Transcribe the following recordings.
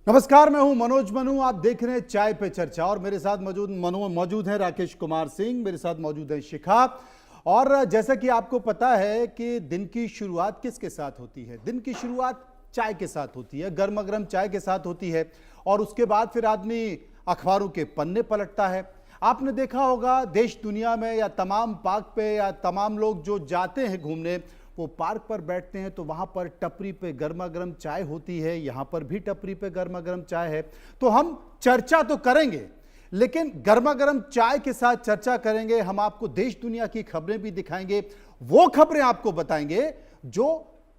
नमस्कार, मैं हूं मनोज मनु। आप देख रहे हैं चाय पे चर्चा और मेरे साथ मौजूद हैं राकेश कुमार सिंह, मेरे साथ मौजूद है शिखा। और जैसा कि आपको पता है कि दिन की शुरुआत किसके साथ होती है? दिन की शुरुआत चाय के साथ होती है, गर्मा गर्म चाय के साथ होती है। और उसके बाद फिर आदमी अखबारों के पन्ने पलटता है। आपने देखा होगा देश दुनिया में या तमाम पार्क पे या तमाम लोग जो जाते हैं घूमने, वो पार्क पर बैठते हैं तो वहाँ पर टपरी पे गर्मा गर्म चाय होती है। यहाँ पर भी टपरी पे गर्मा गर्म चाय है। तो हम चर्चा तो करेंगे, लेकिन गर्मा गर्म चाय के साथ चर्चा करेंगे। हम आपको देश दुनिया की खबरें भी दिखाएंगे, वो खबरें आपको बताएंगे जो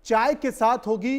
चाय के साथ होगी,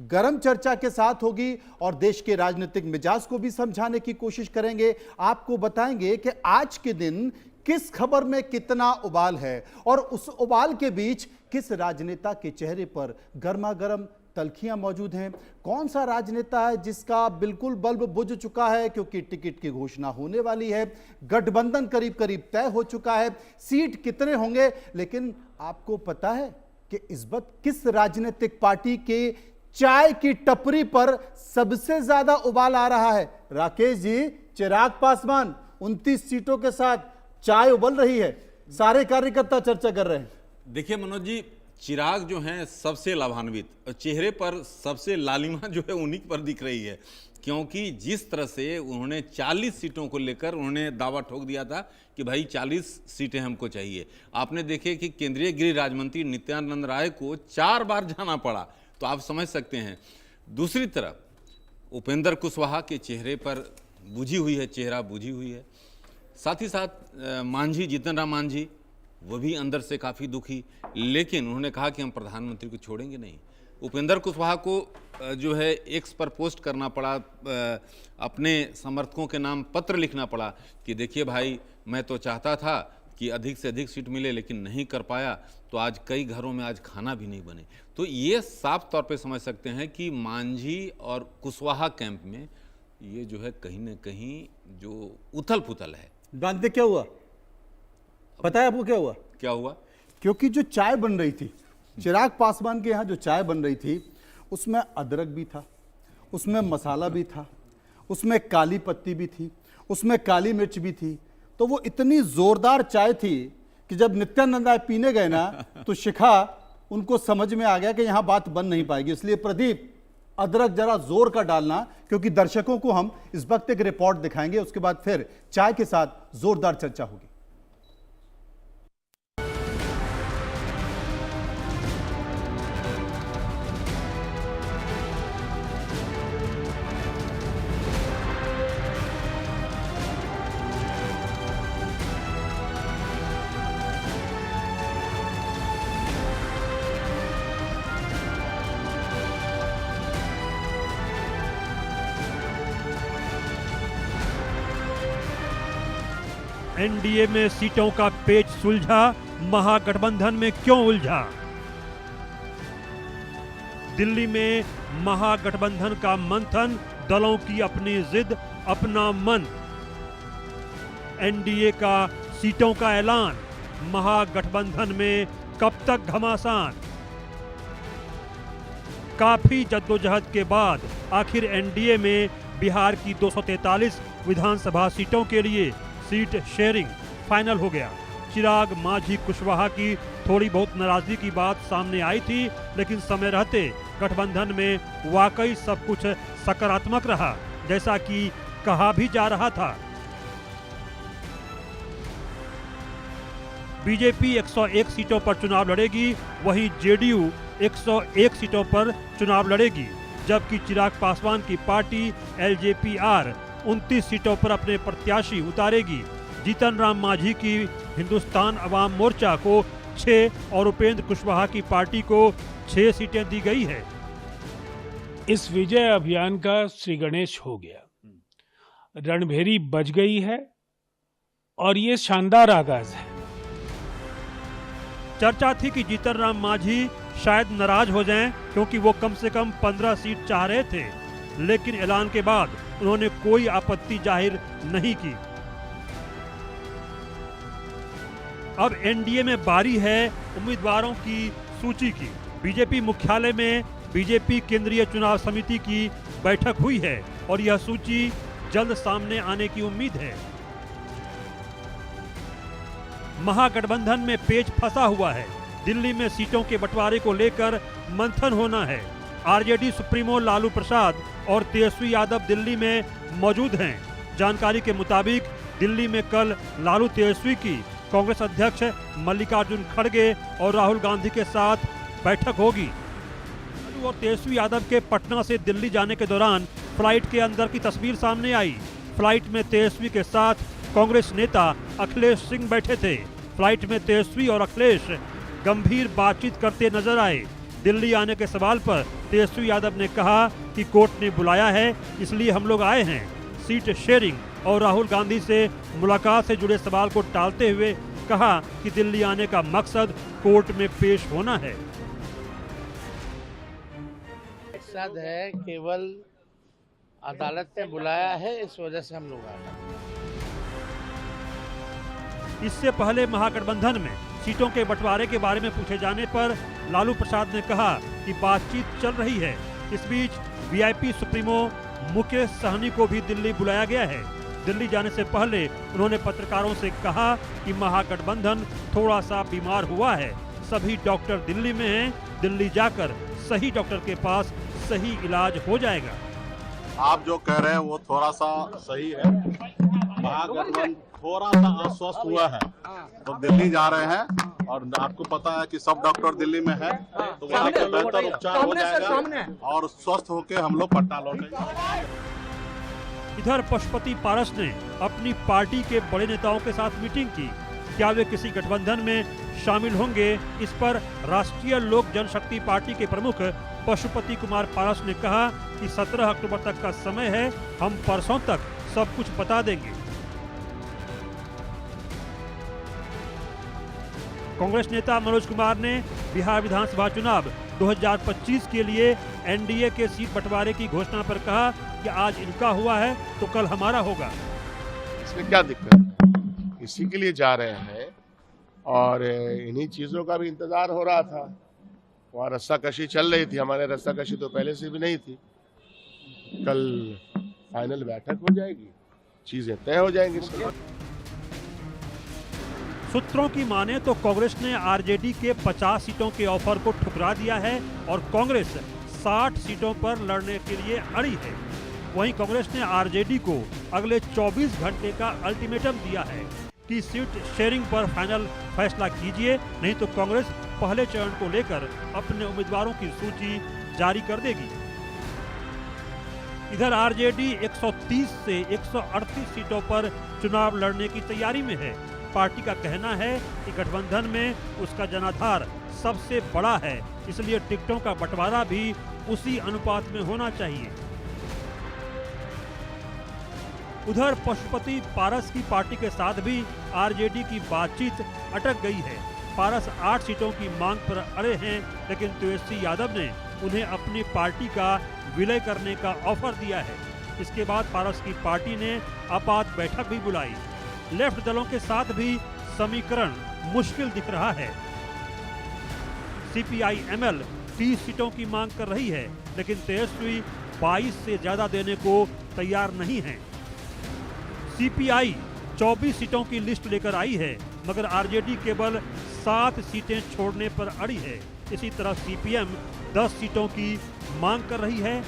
गर्म चर्चा के साथ होगी, और देश के राजनीतिक मिजाज को भी समझाने की कोशिश करेंगे। आपको बताएंगे कि आज के दिन किस खबर में कितना उबाल है और उस उबाल के बीच किस राजनेता के चेहरे पर गर्मा गर्म तलखियां मौजूद हैं। कौन सा राजनेता है जिसका बिल्कुल बल्ब बुझ चुका है क्योंकि टिकट की घोषणा होने वाली है, गठबंधन करीब करीब तय हो चुका है, सीट कितने होंगे। लेकिन आपको पता है कि इस वक्त किस राजनीतिक पार्टी के चाय की टपरी पर सबसे ज्यादा उबाल आ रहा है? राकेश जी, चिराग पासवान 29 सीटों के साथ चाय उबल रही है, सारे कार्यकर्ता चर्चा कर रहे हैं। देखिए मनोज जी, चिराग जो हैं सबसे लाभान्वित और चेहरे पर सबसे लालिमा जो है उन्हीं पर दिख रही है, क्योंकि जिस तरह से उन्होंने 40 सीटों को लेकर उन्होंने दावा ठोक दिया था कि भाई 40 सीटें हमको चाहिए। आपने देखे कि केंद्रीय गृह राज्य मंत्री नित्यानंद राय को 4 बार जाना पड़ा, तो आप समझ सकते हैं। दूसरी तरफ उपेंद्र कुशवाहा के चेहरे पर बुझी हुई है, चेहरा बुझी हुई है। साथ ही साथ मांझी, जीतन राम मांझी, वो भी अंदर से काफ़ी दुखी, लेकिन उन्होंने कहा कि हम प्रधानमंत्री को छोड़ेंगे नहीं। उपेंद्र कुशवाहा को जो है एक्स पर पोस्ट करना पड़ा, अपने समर्थकों के नाम पत्र लिखना पड़ा कि देखिए भाई, मैं तो चाहता था कि अधिक से अधिक सीट मिले, लेकिन नहीं कर पाया, तो आज कई घरों में आज खाना भी नहीं बने। तो ये साफ तौर पे समझ सकते हैं कि मांझी और कुशवाहा कैंप में ये जो है कहीं ना कहीं जो उथल पुथल है। जानते क्या हुआ? पता है आपको क्या हुआ? क्या हुआ? क्योंकि जो चाय बन रही थी, चिराग पासवान के यहाँ जो चाय बन रही थी, उसमें अदरक भी था, उसमें मसाला भी था, उसमें काली पत्ती भी थी, उसमें काली मिर्च भी थी। तो वो इतनी जोरदार चाय थी कि जब नित्यानंद राय पीने गए ना, तो शिखा उनको समझ में आ गया कि यहाँ बात बन नहीं पाएगी। इसलिए प्रदीप, अदरक जरा जोर का डालना, क्योंकि दर्शकों को हम इस वक्त एक रिपोर्ट दिखाएंगे, उसके बाद फिर चाय के साथ जोरदार चर्चा होगी। एनडीए में सीटों का पेच सुलझा, महागठबंधन में क्यों उलझा? दिल्ली में महागठबंधन का मंथन, दलों की अपनी जिद, अपना मन। एनडीए का सीटों का ऐलान, महागठबंधन में कब तक घमासान? काफी जद्दोजहद के बाद आखिर एनडीए में बिहार की 243 विधानसभा सीटों के लिए सीट शेयरिंग फाइनल हो गया। चिराग, मांझी, कुशवाहा की थोड़ी बहुत नाराजगी की बात सामने आई थी, लेकिन समय रहते गठबंधन में वाकई सब कुछ सकारात्मक रहा, जैसा कि कहा भी जा रहा था। बीजेपी 101 सीटों पर चुनाव लड़ेगी, वहीं जेडीयू 101 सीटों पर चुनाव लड़ेगी, जबकि चिराग पासवान की पार्टी एलजेपीआर 29 सीटों पर अपने प्रत्याशी उतारेगी। जीतन राम मांझी की हिंदुस्तान अवाम मोर्चा को 6 और उपेंद्र कुशवाहा की पार्टी को 6 सीटें दी गई है। इस विजय अभियान का श्री गणेश हो गया, रणभेरी बज गई है और ये शानदार आगाज है। चर्चा थी कि जीतन राम मांझी शायद नाराज हो जाएं, क्योंकि वो कम से कम 15 सीट चाह रहे थे, लेकिन ऐलान के बाद उन्होंने कोई आपत्ति जाहिर नहीं की। अब एनडीए में बारी है उम्मीदवारों की सूची की। बीजेपी मुख्यालय में बीजेपी केंद्रीय चुनाव समिति की बैठक हुई है और यह सूची जल्द सामने आने की उम्मीद है। महागठबंधन में पेच फंसा हुआ है। दिल्ली में सीटों के बंटवारे को लेकर मंथन होना है। आरजेडी सुप्रीमो लालू प्रसाद और तेजस्वी यादव दिल्ली में मौजूद हैं। जानकारी के मुताबिक दिल्ली में कल लालू तेजस्वी की कांग्रेस अध्यक्ष मल्लिकार्जुन खड़गे और राहुल गांधी के साथ बैठक होगी। लालू और तेजस्वी यादव के पटना से दिल्ली जाने के दौरान फ्लाइट के अंदर की तस्वीर सामने आई। फ्लाइट में तेजस्वी के साथ कांग्रेस नेता अखिलेश सिंह बैठे थे। फ्लाइट में तेजस्वी और अखिलेश गंभीर बातचीत करते नजर आए। दिल्ली आने के सवाल पर तेजस्वी यादव ने कहा कि कोर्ट ने बुलाया है, इसलिए हम लोग आए हैं। सीट शेयरिंग और राहुल गांधी से मुलाकात से जुड़े सवाल को टालते हुए कहा कि दिल्ली आने का मकसद कोर्ट में पेश होना है। मकसद है, केवल अदालत ने बुलाया है, इस वजह से हम लोग आए हैं। इससे पहले महागठबंधन में सीटों के बंटवारे के बारे में पूछे जाने पर लालू प्रसाद ने कहा कि बातचीत चल रही है। इस बीच वीआईपी सुप्रीमो मुकेश सहनी को भी दिल्ली बुलाया गया है। दिल्ली जाने से पहले उन्होंने पत्रकारों से कहा कि महागठबंधन थोड़ा सा बीमार हुआ है। सभी डॉक्टर दिल्ली में हैं। दिल्ली जाकर सही डॉक्टर के पास सही इलाज हो जाएगा। आप जो कह रहे हैं वो थोड़ा सा सही है। महागठबंधन थोड़ा सा अस्वस्थ हुआ है तो दिल्ली जा रहे हैं और आपको पता है कि सब डॉक्टर दिल्ली में है, तो वहाँ पे बेहतर उपचार हो जाएगा और स्वस्थ होकर हम लोग पटना लौटेंगे। इधर पशुपति पारस ने अपनी पार्टी के बड़े नेताओं के साथ मीटिंग की। क्या वे किसी गठबंधन में शामिल होंगे, इस पर राष्ट्रीय लोक जनशक्ति पार्टी के प्रमुख पशुपति कुमार पारस ने कहा कि 17 अक्टूबर तक का समय है, हम परसों तक सब कुछ बता देंगे। कांग्रेस नेता मनोज कुमार ने बिहार विधानसभा चुनाव 2025 के लिए एनडीए के सीट बंटवारे की घोषणा पर कहा कि आज इनका हुआ है तो कल हमारा होगा। इसमें क्या दिक्कत है, इसी के लिए जा रहे हैं और इन्हीं चीजों का भी इंतजार हो रहा था। वहाँ रस्साकशी चल रही थी, हमारे रस्साकशी तो पहले से भी नहीं थी। कल फाइनल बैठक हो जाएगी, चीजें तय हो जाएंगी। सूत्रों की माने तो कांग्रेस ने आरजेडी के 50 सीटों के ऑफर को ठुकरा दिया है और कांग्रेस 60 सीटों पर लड़ने के लिए अड़ी है। वहीं कांग्रेस ने आरजेडी को अगले 24 घंटे का अल्टीमेटम दिया है कि सीट शेयरिंग पर फाइनल फैसला कीजिए, नहीं तो कांग्रेस पहले चरण को लेकर अपने उम्मीदवारों की सूची जारी कर देगी। इधर आरजेडी 130 से 138 सीटों पर चुनाव लड़ने की तैयारी में है। पार्टी का कहना है कि गठबंधन में उसका जनाधार सबसे बड़ा है, इसलिए टिकटों का बंटवारा भी उसी अनुपात में होना चाहिए। उधर पशुपति पारस की पार्टी के साथ भी आरजेडी की बातचीत अटक गई है। पारस 8 सीटों की मांग पर अड़े हैं, लेकिन तेजस्वी यादव ने उन्हें अपनी पार्टी का विलय करने का ऑफर दिया है। इसके बाद पारस की पार्टी ने आपात बैठक भी बुलाई। लेफ्ट दलों के साथ भी समीकरण मुश्किल दिख रहा है। सीपीआई-एमएल 30 सीटों की मांग कर रही है, लेकिन तेजस्वी 22 से ज्यादा देने को तैयार नहीं है। सीपीआई 24 सीटों की लिस्ट लेकर आई है, मगर आरजेडी केवल 7 सीटें छोड़ने पर अड़ी है। इसी तरह सीपीएम 10 सीटों की मांग कर रही है,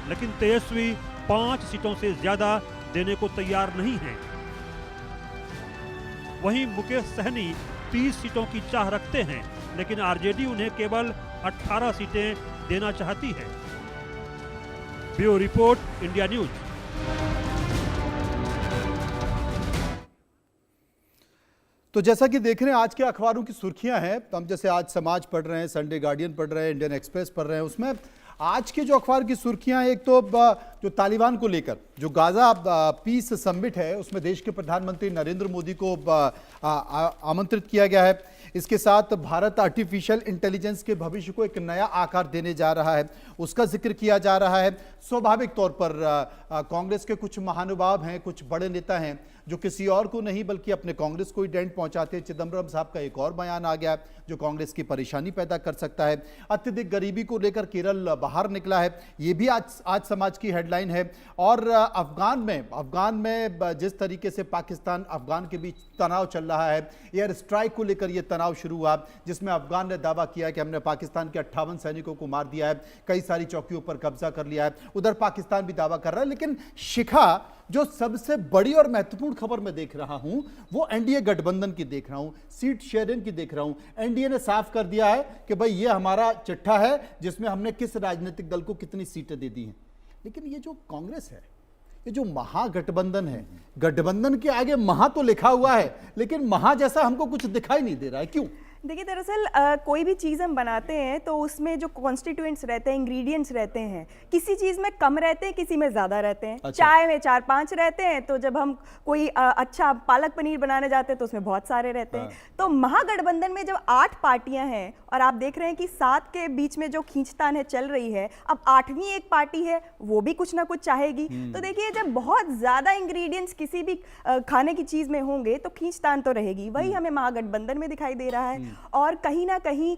लेकिन तेजस्वी 5 सीटों से ज्यादा देने को तैयार नहीं है। वहीं मुकेश सहनी 30 सीटों की चाह रखते हैं, लेकिन आरजेडी उन्हें केवल 18 सीटें देना चाहती है। Bureau report, India news. तो जैसा कि देख रहे हैं आज के अखबारों की सुर्खियां हैं, तो हम जैसे आज समाज पढ़ रहे हैं, संडे गार्डियन पढ़ रहे हैं, इंडियन एक्सप्रेस पढ़ रहे हैं, उसमें आज के जो अखबार की सुर्खियां, एक तो जो तालिबान को लेकर जो गाजा पीस समिट है उसमें देश के प्रधानमंत्री नरेंद्र मोदी को आमंत्रित किया गया है। इसके साथ भारत आर्टिफिशियल इंटेलिजेंस के भविष्य को एक नया आकार देने जा रहा है, उसका जिक्र किया जा रहा है। स्वाभाविक तौर पर कांग्रेस के कुछ महानुभाव हैं, कुछ बड़े नेता हैं जो किसी और को नहीं बल्कि अपने कांग्रेस को ही डेंट पहुंचाते हैं। चिदम्बरम साहब का एक और बयान आ गया जो कांग्रेस की परेशानी पैदा कर सकता है। अत्यधिक गरीबी को लेकर केरल बाहर निकला है, ये भी आज समाज की हेडलाइन है। और अफगान में जिस तरीके से पाकिस्तान अफगान के बीच तनाव चल रहा है, एयर स्ट्राइक को लेकर यह तनाव शुरू हुआ, जिसमें अफगान ने दावा किया कि हमने पाकिस्तान के 58 सैनिकों को मार दिया है, कई सारी चौकियों पर कब्जा कर लिया है। उधर पाकिस्तान भी दावा कर रहा है। लेकिन शिखा, जो सबसे बड़ी और महत्वपूर्ण खबर मैं देख रहा हूं वो एनडीए गठबंधन की देख रहा हूं, सीट शेयरिंग की देख रहा हूं। एनडीए ने साफ कर दिया है कि भाई ये हमारा चिट्ठा है जिसमें हमने किस राजनीतिक दल को कितनी सीटें दे दी हैं। लेकिन ये जो कांग्रेस है, ये जो महागठबंधन है, गठबंधन के आगे महा तो लिखा हुआ है लेकिन महा जैसा हमको कुछ दिखाई नहीं दे रहा है, क्यों? देखिए, दरअसल कोई भी चीज़ हम बनाते हैं तो उसमें जो कॉन्स्टिट्यूएंट्स रहते हैं, इंग्रेडिएंट्स रहते हैं, किसी चीज़ में कम रहते हैं, किसी में ज़्यादा रहते हैं। अच्छा। चाय में 4-5 रहते हैं, तो जब हम कोई अच्छा पालक पनीर बनाने जाते हैं तो उसमें बहुत सारे रहते हैं। तो महागठबंधन में जब 8 पार्टियां हैं और आप देख रहे हैं कि 7 के बीच में जो खींचतान है चल रही है, अब 8वीं एक पार्टी है वो भी कुछ ना कुछ चाहेगी। तो देखिए, जब बहुत ज़्यादा इंग्रेडिएंट्स किसी भी खाने की चीज़ में होंगे तो खींचतान तो रहेगी। वही हमें महागठबंधन में दिखाई दे रहा है। और कहीं ना कहीं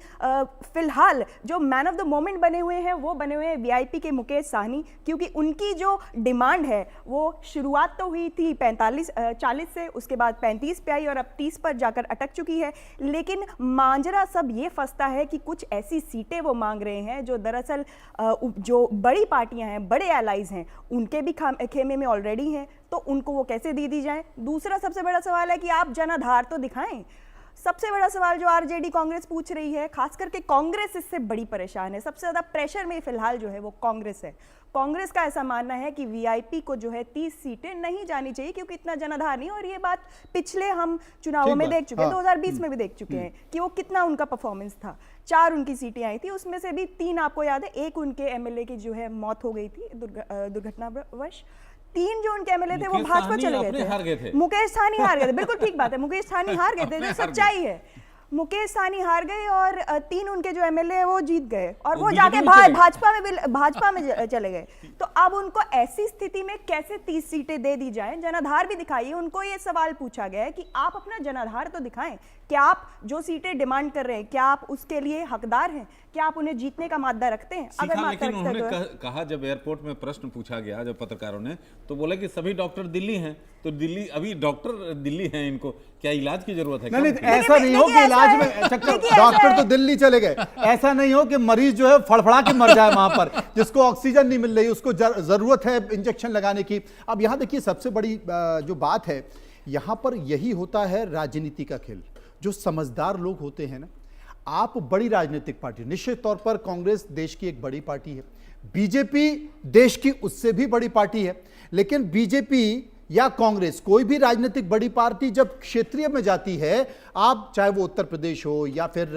फिलहाल जो मैन ऑफ द मोमेंट बने हुए हैं वो बने हुए हैं वीआईपी के मुकेश साहनी, क्योंकि उनकी जो डिमांड है वो शुरुआत तो हुई थी 40 से, उसके बाद 35 पे आई और अब 30 पर जाकर अटक चुकी है। लेकिन मांजरा सब ये फंसता है कि कुछ ऐसी सीटें वो मांग रहे हैं जो दरअसल जो बड़ी पार्टियां हैं, बड़े एलाइज हैं, उनके भी खेमे में ऑलरेडी हैं, तो उनको वो कैसे दे दी जाए। दूसरा सबसे बड़ा सवाल है कि आप जनाधार तो दिखाएं। सबसे बड़ा सवाल जो आरजेडी कांग्रेस पूछ रही है, खास करके कांग्रेस इससे बड़ी परेशान है। सबसे ज्यादा प्रेशर में फिलहाल जो है वो कांग्रेस है। कांग्रेस का ऐसा मानना है कि वीआईपी को जो है 30 सीटें नहीं जानी चाहिए क्योंकि इतना जनाधार नहीं। और ये बात पिछले हम चुनावों में देख चुके हैं, 2020 में भी देख चुके हैं कि वो कितना उनका परफॉर्मेंस था। 4 उनकी सीटें आई थी, उसमें से भी 3 आपको याद है, एक उनके एमएलए की जो है मौत हो गई थी दुर्घटनावश। 3 जो उनके एमएलए थे वो भाजपा चले गए थे। मुकेश साहनी हार गए थे, बिल्कुल ठीक बात है, मुकेश साहनी हार गए थे, जो सच्चाई है। मुकेश साहनी हार गए और 3 उनके जो एमएलए है वो जीत गए और वो जाके भाजपा में चले गए। तो अब उनको ऐसी स्थिति में कैसे 30 सीटें दे दी जाएं? जनाधार भी दिखाइए। उनको ये सवाल पूछा गया है कि आप अपना जनाधार तो दिखाएं, क्या आप जो सीटें डिमांड कर रहे हैं क्या आप उसके लिए हकदार हैं? क्या आप उन्हें जीतने का मादा रखते हैं? अगर मादा लेकिन रखते उन्होंने तो कहा, जब एयरपोर्ट में प्रश्न पूछा गया जब पत्रकारों ने, तो बोला कि सभी डॉक्टर दिल्ली हैं, तो दिल्ली अभी डॉक्टर दिल्ली हैं, इनको क्या इलाज की जरूरत है? नहीं, ऐसा नहीं हो कि इलाज में चक्कर, डॉक्टर तो दिल्ली चले गए। ऐसा नहीं हो कि मरीज जो है फड़फड़ा के मर जाए वहां पर, जिसको ऑक्सीजन नहीं मिल रही, उसको जरूरत है इंजेक्शन लगाने की। अब यहां देखिए, सबसे बड़ी जो बात है यहां पर यही होता है राजनीति का खेल। जो समझदार लोग होते हैं ना, आप बड़ी राजनीतिक पार्टी, निश्चित तौर पर कांग्रेस देश की एक बड़ी पार्टी है, बीजेपी देश की उससे भी बड़ी पार्टी है, लेकिन बीजेपी या कांग्रेस, कोई भी राजनीतिक बड़ी पार्टी जब क्षेत्रीय में जाती है, आप चाहे वो उत्तर प्रदेश हो या फिर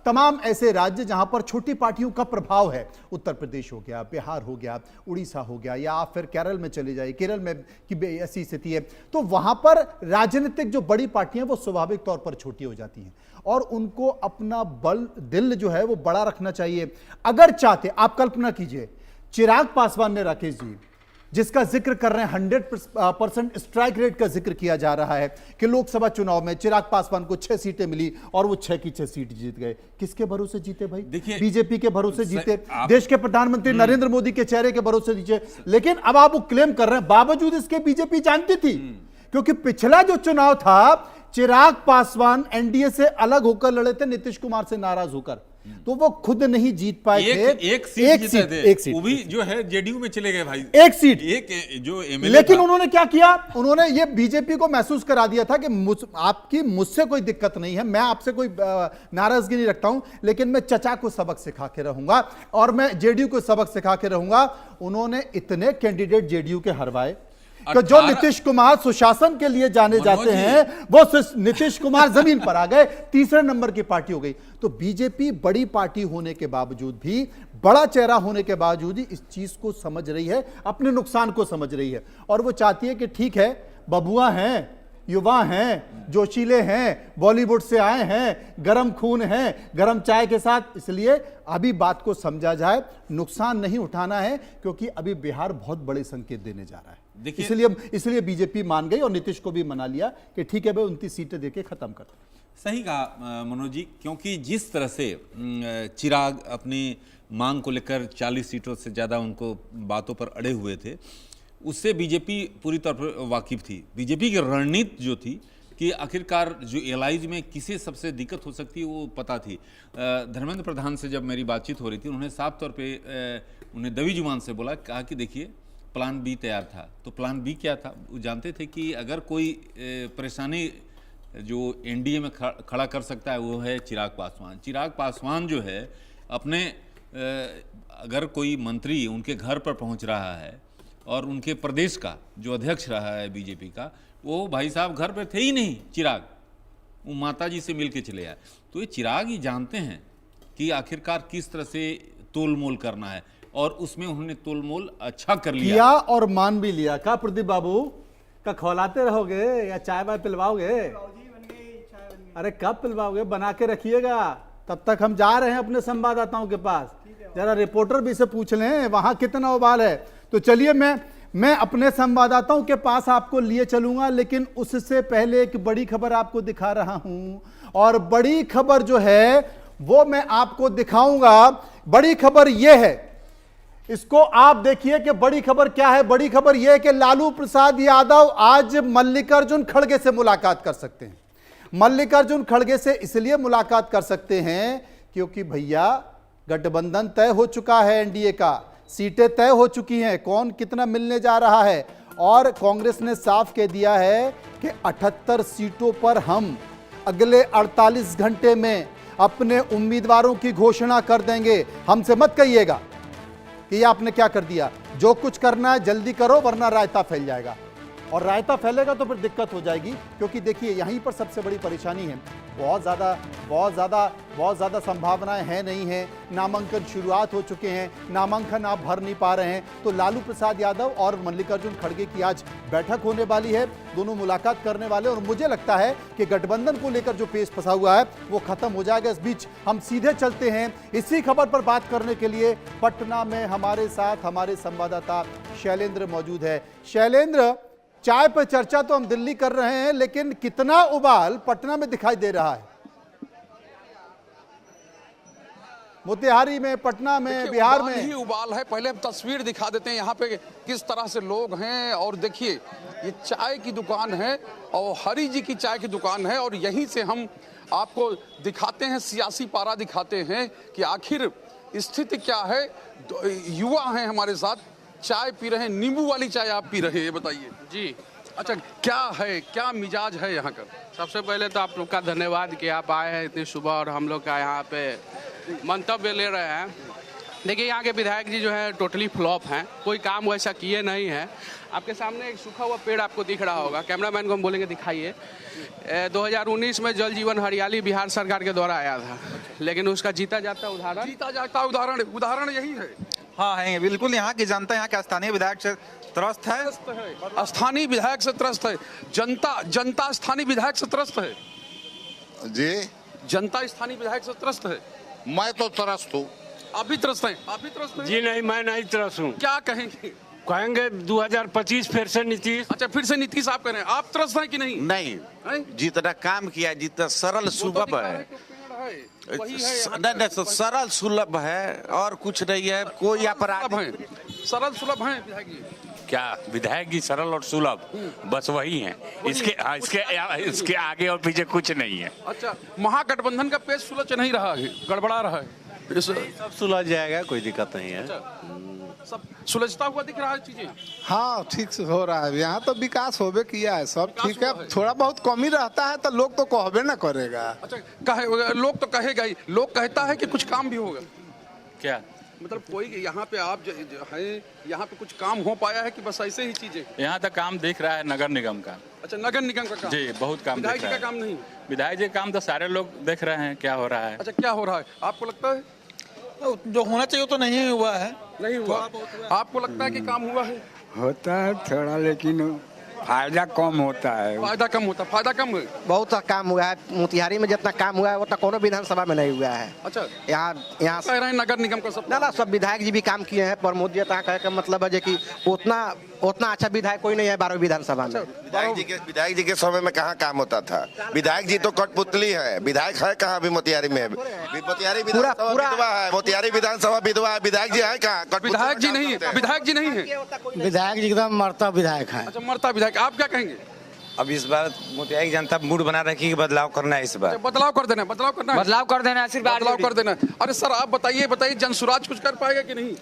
तमाम ऐसे राज्य जहां पर छोटी पार्टियों का प्रभाव है, उत्तर प्रदेश हो गया, बिहार हो गया, उड़ीसा हो गया, या आप फिर केरल में चले जाइए, केरल में की ऐसी स्थिति है, तो वहां पर राजनीतिक जो बड़ी पार्टियां वो स्वाभाविक तौर पर छोटी हो जाती हैं और उनको अपना बल दिल जो है वो बड़ा रखना चाहिए। अगर चाहते, आप कल्पना कीजिए, चिराग पासवान ने, राकेश जी, जिसका जिक्र कर रहे हैं, 100% स्ट्राइक रेट का जिक्र किया जा रहा है कि लोकसभा चुनाव में चिराग पासवान को 6 सीटें मिली और वो 6 की 6 सीट जीत गए। किसके भरोसे जीते भाई? बीजेपी के भरोसे जीते, देश के प्रधानमंत्री नरेंद्र मोदी के चेहरे के भरोसे जीते। लेकिन अब आप वो क्लेम कर रहे हैं, बावजूद इसके बीजेपी जानती थी, क्योंकि पिछला जो चुनाव था चिराग पासवान एनडीए से अलग होकर लड़े थे, नीतीश कुमार से नाराज होकर, तो वो खुद नहीं जीत पाए थे। एक सीट वो भी जो है जेडीयू में चले गए भाई, एक सीट, एक जो एमएलए। लेकिन उन्होंने क्या किया? उन्होंने ये बीजेपी को महसूस करा दिया था कि आपकी मुझसे कोई दिक्कत नहीं है, मैं आपसे कोई नाराजगी नहीं रखता हूं, लेकिन मैं चचा को सबक सिखा के रहूंगा और मैं जेडीयू को सबक सिखा के रहूंगा। उन्होंने इतने कैंडिडेट जेडीयू के हरवाए कि जो नीतीश कुमार सुशासन के लिए जाने जाते हैं, वो नीतीश कुमार जमीन पर आ गए, तीसरे नंबर की पार्टी हो गई। तो बीजेपी बड़ी पार्टी होने के बावजूद भी, बड़ा चेहरा होने के बावजूद ही इस चीज को समझ रही है, अपने नुकसान को समझ रही है और वो चाहती है कि ठीक है, बबुआ हैं, युवा हैं, जोशीले हैं, बॉलीवुड से आए हैं, गरम खून हैं, गरम चाय के साथ। इसलिए अभी बात को समझा जाए, नुकसान नहीं उठाना है, क्योंकि अभी बिहार बहुत बड़े संकेत देने जा रहा है। देखिए, इसलिए बीजेपी मान गई और नीतीश को भी मना लिया कि ठीक है भाई 29 सीटें देके खत्म कर। सही कहा मनोज जी, क्योंकि जिस तरह से चिराग अपनी मांग को लेकर 40 सीटों से ज़्यादा उनको बातों पर अड़े हुए थे, उससे बीजेपी पूरी तौर पर वाकिफ थी। बीजेपी की रणनीति जो थी कि आखिरकार जो एलाइज में किसे सबसे दिक्कत हो सकती है वो पता थी। धर्मेंद्र प्रधान से जब मेरी बातचीत हो रही थी, उन्होंने साफ तौर पे उन्हें दबी जुबान से बोला, कहा कि देखिए प्लान बी तैयार था। तो प्लान बी क्या था? वो जानते थे कि अगर कोई परेशानी जो एनडीए में खड़ा कर सकता है वो है चिराग पासवान। चिराग पासवान जो है अपने अगर कोई मंत्री उनके घर पर पहुंच रहा है और उनके प्रदेश का जो अध्यक्ष रहा है बीजेपी का, वो भाई साहब घर पे थे ही नहीं चिराग, वो माता जी से मिल के चले आए। तो ये चिराग ही जानते हैं कि आखिरकार किस तरह से तोल मोल करना है, और उसमें उन्होंने तोल मोल अच्छा कर लिया और मान भी लिया। का प्रदीप बाबू का खौलाते रहोगे या चाय वाय पिलवाओगे? अरे कब पिलवाओगे? बना के रखिएगा। तब तक हम जा रहे हैं अपने संवाददाताओं के पास, जरा रिपोर्टर भी से पूछ लें वहां कितना उबाल है। तो चलिए मैं अपने संवाददाताओं के पास आपको लिए चलूंगा, लेकिन उससे पहले एक बड़ी खबर आपको दिखा रहा हूं, और बड़ी खबर जो है वो मैं आपको दिखाऊंगा। बड़ी खबर यह है, इसको आप देखिए कि बड़ी खबर क्या है। बड़ी खबर यह है कि लालू प्रसाद यादव आज मल्लिकार्जुन खड़गे से मुलाकात कर सकते हैं। मल्लिकार्जुन खड़गे से इसलिए मुलाकात कर सकते हैं क्योंकि भैया गठबंधन तय हो चुका है, एनडीए का सीटें तय हो चुकी हैं, कौन कितना मिलने जा रहा है। और कांग्रेस ने साफ कह दिया है कि 78 सीटों पर हम अगले 48 घंटे में अपने उम्मीदवारों की घोषणा कर देंगे। हमसे मत कहिएगा कि ये आपने क्या कर दिया, जो कुछ करना है जल्दी करो वरना रायता फैल जाएगा, और रायता फैलेगा तो फिर दिक्कत हो जाएगी। क्योंकि देखिए यहीं पर सबसे बड़ी परेशानी है, बहुत ज़्यादा संभावनाएं हैं नहीं हैं, नामांकन शुरुआत हो चुके हैं, नामांकन आप भर नहीं पा रहे हैं। तो लालू प्रसाद यादव और मल्लिकार्जुन खड़गे की आज बैठक होने वाली है, दोनों मुलाकात करने वाले, और मुझे लगता है कि गठबंधन को लेकर जो पेच फंसा हुआ है वो खत्म हो जाएगा। इस बीच हम सीधे चलते हैं इसी खबर पर बात करने के लिए। पटना में हमारे साथ हमारे संवाददाता शैलेंद्र मौजूद है। शैलेंद्र, चाय पर चर्चा तो हम दिल्ली कर रहे हैं, लेकिन कितना उबाल पटना में दिखाई दे रहा है? मोतिहारी में, पटना में, बिहार में ही उबाल है। पहले हम तस्वीर दिखा देते हैं यहाँ पे किस तरह से लोग हैं। और देखिए ये चाय की दुकान है और हरी जी की चाय की दुकान है, और यहीं से हम आपको दिखाते हैं, सियासी पारा दिखाते हैं कि आखिर स्थिति क्या है। युवा हैं हमारे साथ, चाय पी रहे हैं, नींबू वाली चाय आप पी रहे हैं, बताइए जी। अच्छा, क्या है, क्या मिजाज है यहाँ का? सबसे पहले तो आप लोग का धन्यवाद कि आप आए हैं इतनी सुबह और हम लोग का यहाँ पे मंतव्य ले रहे हैं। देखिए यहाँ के विधायक जी जो है टोटली फ्लॉप हैं, कोई काम वैसा किए नहीं हैं। आपके सामने एक सूखा हुआ पेड़ आपको दिख रहा होगा, कैमरामैन को हम बोलेंगे दिखाइए। 2019 में जल जीवन हरियाली बिहार सरकार के द्वारा आया था, लेकिन उसका जीता जाता उदाहरण यही है। हाँ है, बिल्कुल। यहाँ की जनता यहाँ के स्थानीय विधायक से त्रस्त है। स्थानीय विधायक से त्रस्त है, जनता स्थानीय विधायक से त्रस्त है जी। जनता स्थानीय विधायक से त्रस्त है। मैं तो त्रस्त हूँ। आप भी त्रस्त हैं? आप भी त्रस्त हैं? जी नहीं, मैं नहीं त्रस्त हूँ। क्या कहेंगे? कहेंगे 2025 फिर से नीतीश। अच्छा, फिर से नीतीश आप कह रहे हैं। आप त्रस्त हैं कि नहीं? नहीं, जितना काम किया, जितना सरल सुलभ है, नहीं सरल सुलभ है और कुछ नहीं है। कोई अपराध है, सरल सुलभ है विधायक जी। क्या विधायक जी सरल और सुलभ बस वही हैं, इसके आगे और पीछे कुछ नहीं है। अच्छा, महागठबंधन का पेच सुलझ नहीं रहा है, गड़बड़ा रहा है। सब सुलझ जाएगा, कोई दिक्कत नहीं है। सब सुलझता हुआ दिख रहा है चीजें। हाँ, ठीक से हो रहा है। यहाँ तो विकास होबे किया है, सब ठीक है। थोड़ा बहुत कमी रहता है तो लोग तो कहबे ना करेगा। अच्छा, लोग तो कहेगा ही, लोग कहता है कि कुछ काम भी होगा। क्या मतलब कोई यहाँ पे आप हैं, यहाँ पे कुछ काम हो पाया है कि बस ऐसे ही चीजें? यहाँ तक काम दिख रहा है नगर निगम का। अच्छा, नगर निगम का काम? जी, बहुत काम दिख रहा है। विधायक जी का काम नहीं? विधायक जी का काम तो सारे लोग देख रहे हैं क्या हो रहा है। अच्छा, क्या हो रहा है आपको लगता है? जो होना चाहिए तो नहीं हुआ है। नहीं हुआ। आपको लगता है कि काम हुआ है? होता है थोड़ा, लेकिन फायदा कम होता है। फायदा कम होता, फायदा कम है। बहुत काम हुआ है मोतिहारी में, जितना काम हुआ है उतना कोनो विधानसभा में नहीं हुआ है। अच्छा, यहाँ कह रहे हैं नगर निगम का सब ना सब विधायक जी भी काम किए हैं। प्रमोद जी कहे का मतलब है कि उतना अच्छा विधायक कोई नहीं है 12 विधानसभा में। विधायक जी के समय में कहाँ काम होता था? विधायक जी तो कठपुतली है, विधायक है कहाँ अभी मोतिहारी में? मोतिहारी विधानसभा विधवा है, मोतिहारी विधानसभा विधवा है, विधायक जी है कहाँ? विधायक जी नहीं है, विधायक जी नहीं है, विधायक जी एकदम मरता विधायक है। अच्छा, मरता विधायक। आप क्या कहेंगे? अब इस बार मोतिहारी जनता मूड बना रखी कि बदलाव करना है। इस बार बदलाव कर देना, बदलाव करना है, बदलाव कर देना है, सिर्फ बदलाव कर देना। अरे सर आप बताइए जनसुराज कुछ कर पाएगा कि नहीं?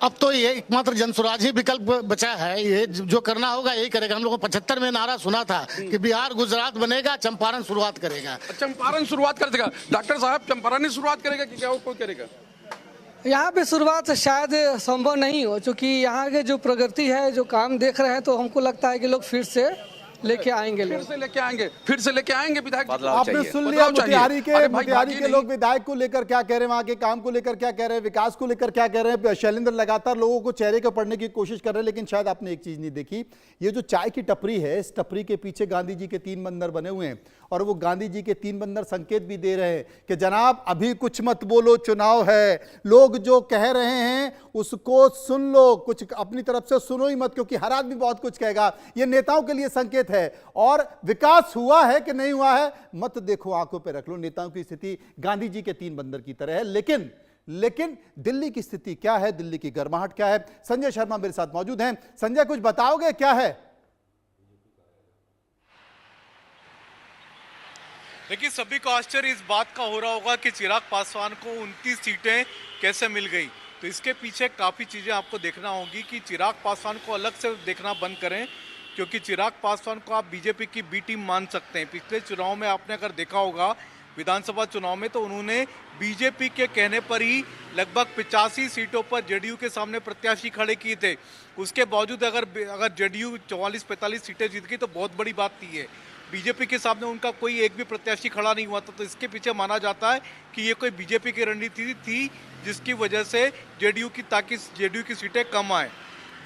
अब तो ये एकमात्र जनसुराज ही विकल्प बचा है। ये जो करना होगा यही करेगा। हम लोगों को 75 में नारा सुना था कि बिहार गुजरात बनेगा, चंपारण शुरुआत करेगा। चंपारण शुरुआत कर देगा डॉक्टर साहब? चंपारण ही शुरुआत करेगा कि क्या और कोई करेगा? यहाँ पे शुरुआत शायद संभव नहीं हो, क्योंकि यहाँ के जो प्रगति है, जो काम देख रहे हैं, तो हमको लगता है कि लोग फिर से लेके आएंगे, फिर से लेके आएंगे विधायक। आपने सुन लिया मोतिहारी के लोग विधायक को लेकर क्या कह रहे हैं, वहां के काम को लेकर क्या कह रहे हैं, विकास को लेकर क्या कह रहे हैं। शैलेंद्र लगातार लोगों को चेहरे को पढ़ने की कोशिश कर रहे हैं, लेकिन शायद आपने एक चीज नहीं देखी। ये जो चाय की टपरी है, इस टपरी के पीछे गांधी जी के 3 बंदर बने हुए हैं, और वो गांधी जी के 3 बंदर संकेत भी दे रहे हैं कि जनाब अभी कुछ मत बोलो, चुनाव है, लोग जो कह रहे हैं उसको सुन लो, कुछ अपनी तरफ से सुनो ही मत, क्योंकि हर आदमी बहुत कुछ कहेगा। ये नेताओं के लिए संकेत है। और विकास हुआ है कि नहीं हुआ है मत देखो, आंखों पे रख लो। नेताओं की स्थिति गांधी जी के 3 बंदर की तरह है। लेकिन दिल्ली की स्थिति क्या है, दिल्ली की गर्माहट क्या है? संजय शर्मा मेरे साथ मौजूद हैं। संजय, कुछ बताओगे क्या है? देखिए, सभी को आश्चर्य इस बात का हो रहा होगा कि चिराग पासवान को 29 सीटें कैसे मिल गई। तो इसके पीछे काफ़ी चीज़ें आपको देखना होगी कि चिराग पासवान को अलग से देखना बंद करें, क्योंकि चिराग पासवान को आप बीजेपी की बी टीम मान सकते हैं। पिछले चुनाव में आपने अगर देखा होगा विधानसभा चुनाव में, तो उन्होंने बीजेपी के कहने पर ही लगभग 85 सीटों पर जेडीयू के सामने प्रत्याशी खड़े किए थे। उसके बावजूद अगर जेडीयू 44-45 सीटें जीत गई तो बहुत बड़ी बात थी। है बीजेपी के सामने उनका कोई एक भी प्रत्याशी खड़ा नहीं हुआ था। तो इसके पीछे माना जाता है कि ये कोई बीजेपी की रणनीति थी, जिसकी वजह से जेडीयू की सीटें कम आए,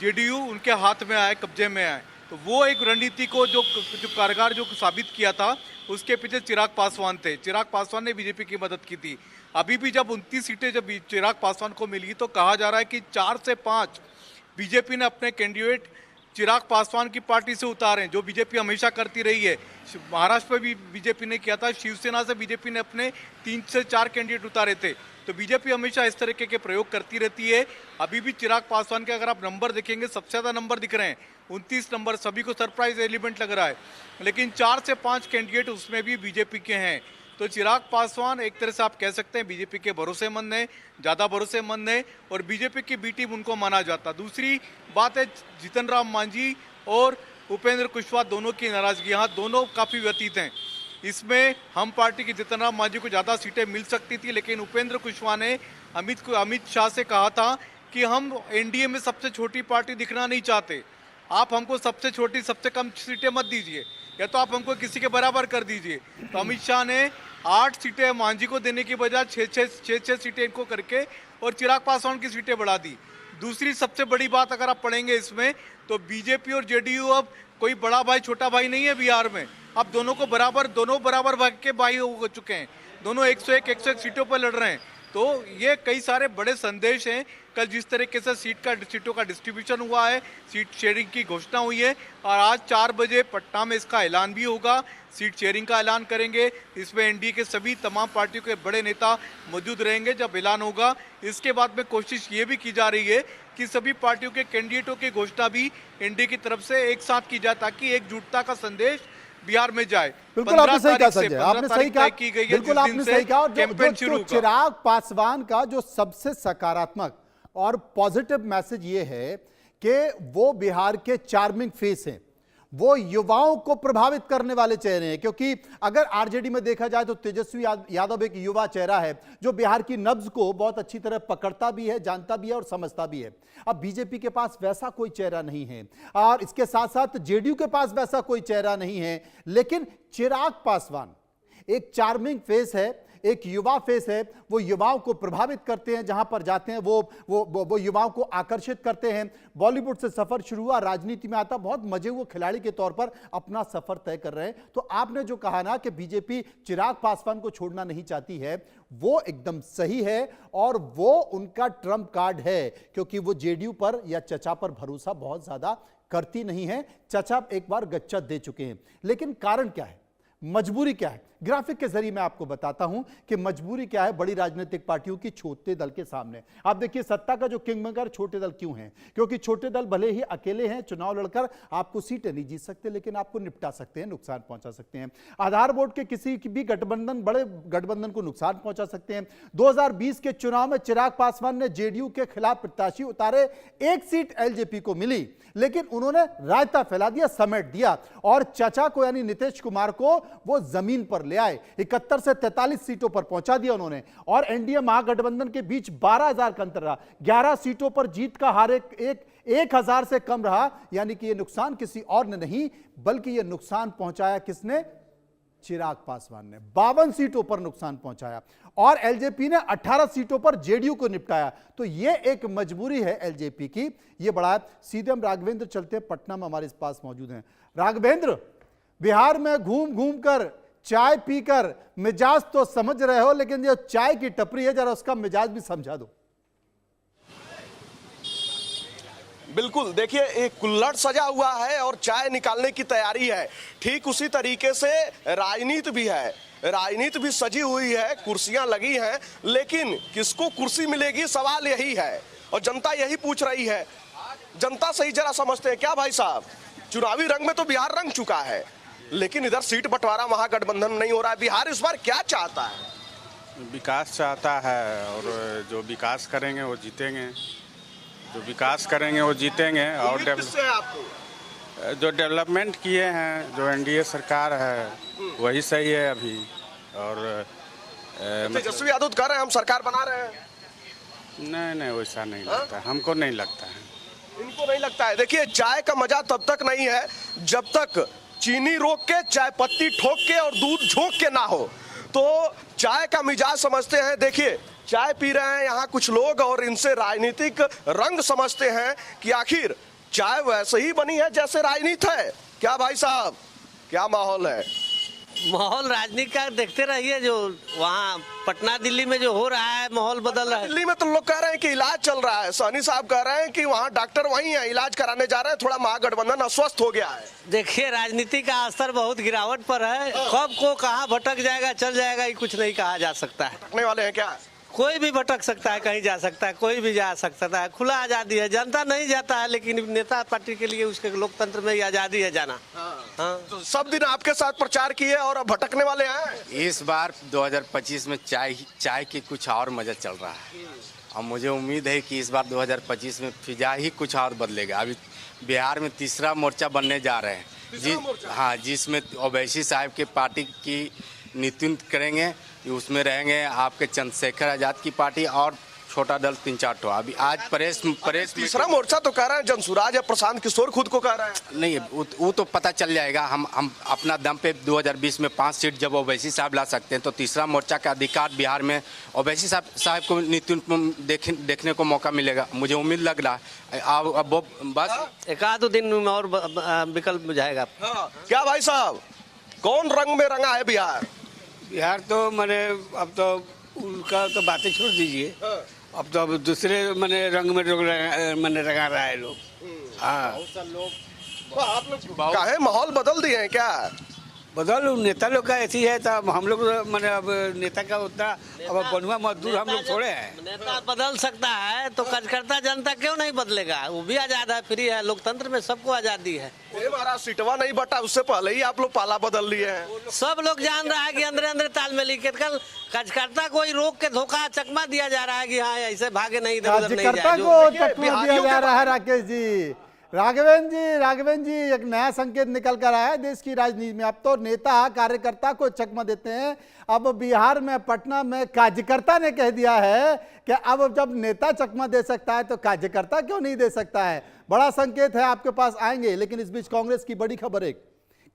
जेडीयू उनके हाथ में आए, कब्जे में आए। तो वो एक रणनीति को जो कारगर जो साबित किया था, उसके पीछे चिराग पासवान थे। चिराग पासवान ने बीजेपी की मदद की थी। अभी भी जब 29 सीटें जब चिराग पासवान को मिली, तो कहा जा रहा है कि 4 से 5 बीजेपी ने अपने कैंडिडेट चिराग पासवान की पार्टी से उतारे, जो बीजेपी हमेशा करती रही है। महाराष्ट्र में भी बीजेपी ने किया था, शिवसेना से बीजेपी ने अपने 3 से 4 कैंडिडेट उतारे थे। तो बीजेपी हमेशा इस तरीके के प्रयोग करती रहती है। अभी भी चिराग पासवान के अगर आप नंबर देखेंगे, सबसे ज़्यादा नंबर दिख रहे हैं, 29 नंबर। सभी को सरप्राइज एलिमेंट लग रहा है, लेकिन 4 से 5 कैंडिडेट उसमें भी बीजेपी के हैं। तो चिराग पासवान एक तरह से आप कह सकते हैं बीजेपी के भरोसेमंद है, ज़्यादा भरोसेमंद है, और बीजेपी की बी टीम उनको माना जाता। दूसरी बात है जीतन राम मांझी और उपेंद्र कुशवाहा दोनों की नाराजगी, यहाँ दोनों काफ़ी व्यतीत हैं। इसमें हम पार्टी की जीतन राम मांझी को ज़्यादा सीटें मिल सकती थी, लेकिन उपेंद्र कुशवाहा ने अमित शाह से कहा था कि हम एनडीए में सबसे छोटी पार्टी दिखना नहीं चाहते, आप हमको सबसे छोटी सबसे कम सीटें मत दीजिए, या तो आप हमको किसी के बराबर कर दीजिए। तो अमित शाह ने 8 सीटें मांझी को देने की बजाय 6 सीटें इनको करके और चिराग पासवान की सीटें बढ़ा दी। दूसरी सबसे बड़ी बात अगर आप पढ़ेंगे इसमें, तो बीजेपी और जेडीयू अब कोई बड़ा भाई छोटा भाई नहीं है बिहार में। अब दोनों बराबर भाग के भाई हो चुके हैं, दोनों 101 सीटों पर लड़ रहे हैं। तो ये कई सारे बड़े संदेश हैं। कल जिस तरीके से सीटों का डिस्ट्रीब्यूशन हुआ है, सीट शेयरिंग की घोषणा हुई है, और आज 4 बजे पटना में इसका ऐलान भी होगा, सीट शेयरिंग का ऐलान करेंगे। इसमें एनडीए के सभी तमाम पार्टियों के बड़े नेता मौजूद रहेंगे जब ऐलान होगा। इसके बाद में कोशिश ये भी की जा रही है कि सभी पार्टियों के कैंडिडेटों की घोषणा भी एनडीए की तरफ से एक साथ की जाए, ताकि एकजुटता का संदेश बिहार में जाए। बिल्कुल आपने सही कहा संजय, आपने सही कहा, बिल्कुल आपने सही कहा। और जो चिराग पासवान का जो सबसे सकारात्मक और पॉजिटिव मैसेज ये है कि वो बिहार के चार्मिंग फेस हैं, वो युवाओं को प्रभावित करने वाले चेहरे हैं। क्योंकि अगर आरजेडी में देखा जाए तो तेजस्वी यादव एक युवा चेहरा है जो बिहार की नब्ज को बहुत अच्छी तरह पकड़ता भी है, जानता भी है और समझता भी है। अब बीजेपी के पास वैसा कोई चेहरा नहीं है, और इसके साथ साथ जेडीयू के पास वैसा कोई चेहरा नहीं है। लेकिन चिराग पासवान एक चार्मिंग फेस है, एक युवा फेस है, वो युवाओं को प्रभावित करते हैं, जहां पर जाते हैं वो युवाओं को आकर्षित करते हैं। बॉलीवुड से सफर शुरू हुआ, राजनीति में आता, बहुत मजे हुए खिलाड़ी के तौर पर अपना सफर तय कर रहे हैं। तो आपने जो कहा ना कि बीजेपी चिराग पासवान को छोड़ना नहीं चाहती है, वो एकदम सही है और वो उनका ट्रम्प कार्ड है, क्योंकि वो जेडीयू पर या चचा पर भरोसा बहुत ज्यादा करती नहीं है। चचा एक बार गच्चा दे चुके हैं, लेकिन कारण क्या है, मजबूरी क्या है? ग्राफिक के जरिए मैं आपको बताता हूं कि मजबूरी क्या है बड़ी राजनीतिक पार्टियों की छोटे दल के सामने। आप देखिए सत्ता का जो किंग मेकर छोटे दल क्यों हैं? क्योंकि छोटे दल भले ही अकेले हैं, चुनाव लड़कर आपको सीटें नहीं जीत सकते, लेकिन आपको निपटा सकते हैं, नुकसान पहुंचा सकते हैं। आधार बोर्ड के किसी भी गठबंधन, बड़े गठबंधन को नुकसान पहुंचा सकते हैं। 2020 के चुनाव में चिराग पासवान ने जेडीयू के खिलाफ प्रत्याशी उतारे, एक सीट एलजेपी को मिली, लेकिन उन्होंने रायता फैला दिया, समेट दिया और चचा को यानी नीतीश कुमार को वो जमीन पर ले आए। 71 से 43 सीटों पर पहुंचा दिया उन्होंने और एनडीए महागठबंधन के बीच 12,000 का अंतर रहा। 11 सीटों पर जीत का हार एक 1,000 से कम रहा, यानी कि यह नुकसान किसी और ने नहीं बल्कि यह नुकसान पहुंचाया किसने? चिराग पासवान ने 52 सीटों पर नुकसान पहुंचाया और एलजेपी ने 18 सीटों पर जेडीयू को निपटाया। तो यह एक मजबूरी है एलजेपी की, यह बड़ा है। सीधे हम राघवेंद्र चलते हैं, पटना में हमारे पास मौजूद हैं। राघवेंद्र, बिहार में घूम घूम कर चाय पीकर मिजाज तो समझ रहे हो, लेकिन जो चाय की टपरी है जरा उसका मिजाज भी समझा दो। बिल्कुल, देखिए एक कुल्हड़ सजा हुआ है और चाय निकालने की तैयारी है। ठीक उसी तरीके से राजनीति भी है, राजनीति भी सजी हुई है, कुर्सियां लगी हैं, लेकिन किसको कुर्सी मिलेगी सवाल यही है और जनता यही पूछ रही है। जनता सही जरा समझते हैं क्या भाई साहब? चुनावी रंग में तो बिहार रंग चुका है, लेकिन इधर सीट बंटवारा महागठबंधन नहीं हो रहा है। बिहार इस बार क्या चाहता है? विकास चाहता है और जो विकास करेंगे वो जीतेंगे, जो विकास करेंगे वो जीतेंगे। और आपको जो डेवलपमेंट किए हैं, जो एनडीए सरकार है वही सही है अभी। और तेजस्वी यादव कह रहे हैं हम सरकार बना रहे हैं। नहीं वैसा नहीं लगता है, हमको नहीं लगता है। इनको नहीं लगता है। देखिए चाय का मजा तब तक नहीं है जब तक चीनी रोक के, चाय पत्ती ठोक के और दूध झोंक के ना हो। तो चाय का मिजाज समझते हैं। देखिए चाय पी रहे हैं यहाँ कुछ लोग और इनसे राजनीतिक रंग समझते हैं कि आखिर चाय वैसे ही बनी है जैसे राजनीति है। क्या भाई साहब, क्या माहौल है? माहौल राजनीति का देखते रहिए, जो वहाँ पटना दिल्ली में जो हो रहा है माहौल बदल रहा है। दिल्ली में तो लोग कह रहे हैं कि इलाज चल रहा है, सहनी साहब कह रहे हैं कि वहाँ डॉक्टर वहीं है, इलाज कराने जा रहे हैं, थोड़ा महागठबंधन अस्वस्थ हो गया है। देखिए राजनीति का असर बहुत गिरावट पर है, कब को कहाँ भटक जाएगा चल जाएगा ये कुछ नहीं कहा जा सकता है। भटकने वाले हैं क्या? कोई भी भटक सकता है, कहीं जा सकता है, कोई भी जा सकता है, खुला आजादी है। जनता नहीं जाता है, लेकिन नेता पार्टी के लिए उसके लोकतंत्र में आजादी है जाना। हाँ। तो सब दिन आपके साथ प्रचार किए और अब भटकने वाले हैं। इस बार 2025 में चाय की कुछ और मजा चल रहा है और मुझे उम्मीद है कि इस बार 2025 में फिजा ही कुछ और बदलेगा। अभी बिहार में तीसरा मोर्चा बनने जा रहे हैं हाँ, जिसमें ओवैसी साहब के पार्टी की नेतृत्व करेंगे। उसमें रहेंगे आपके चंद्रशेखर आजाद की पार्टी और छोटा दल 3-4 ठो। अभी आज प्रेस तीसरा मोर्चा तो कह रहे हैं जनसुराज या प्रशांत किशोर खुद को कह रहे हैं। नहीं, वो तो पता चल जाएगा। हम अपना दम पे 2020 में 5 सीट जब ओवैसी साहब ला सकते हैं तो तीसरा मोर्चा का अधिकार बिहार में ओवैसी साहब को नेतृत्व देखने को मौका मिलेगा। मुझे उम्मीद लग रहा है अब वो बस एक आध दिन में और विकल्प बुझाएगा। क्या भाई साहब, कौन रंग में रंगा है बिहार? बिहार तो मैंने अब तो उनका तो बातें छोड़ दीजिए, अब तो अब दूसरे मैंने रंग में मैंने रंगा रहा है लोग। हाँ, तो आप लोग काहे माहौल बदल दिए हैं क्या? बदल नेता लोग का ऐसी है, तब हम लोग मैंने अब नेता का उतना अब बनुआ मजदूर हम लोग थोड़े हैं। नेता बदल सकता है तो कार्यकर्ता जनता क्यों नहीं बदलेगा? वो भी आजाद है, फ्री है, लोकतंत्र में सबको आजादी है। हमारा सीटवा नहीं बटा, उससे पहले ही आप लोग पाला बदल लिए हैं। सब लोग जान रहा है कि अंदर अंदर तालमेल के कल कार्यकर्ता कोई रोक के धोखा चकमा दिया जा रहा है कि हाँ ऐसे भागे नहीं, इधर उधर नहीं जाए। कार्यकर्ता को चकमा दिया जा रहा है। राकेश जी, राघवेंद्र जी एक नया संकेत निकल कर आया है देश की राजनीति में। अब तो नेता कार्यकर्ता को चकमा देते हैं। अब बिहार में, पटना में कार्यकर्ता ने कह दिया है कि अब जब नेता चकमा दे सकता है तो कार्यकर्ता क्यों नहीं दे सकता है। बड़ा संकेत है, आपके पास आएंगे। लेकिन इस बीच कांग्रेस की बड़ी खबर, एक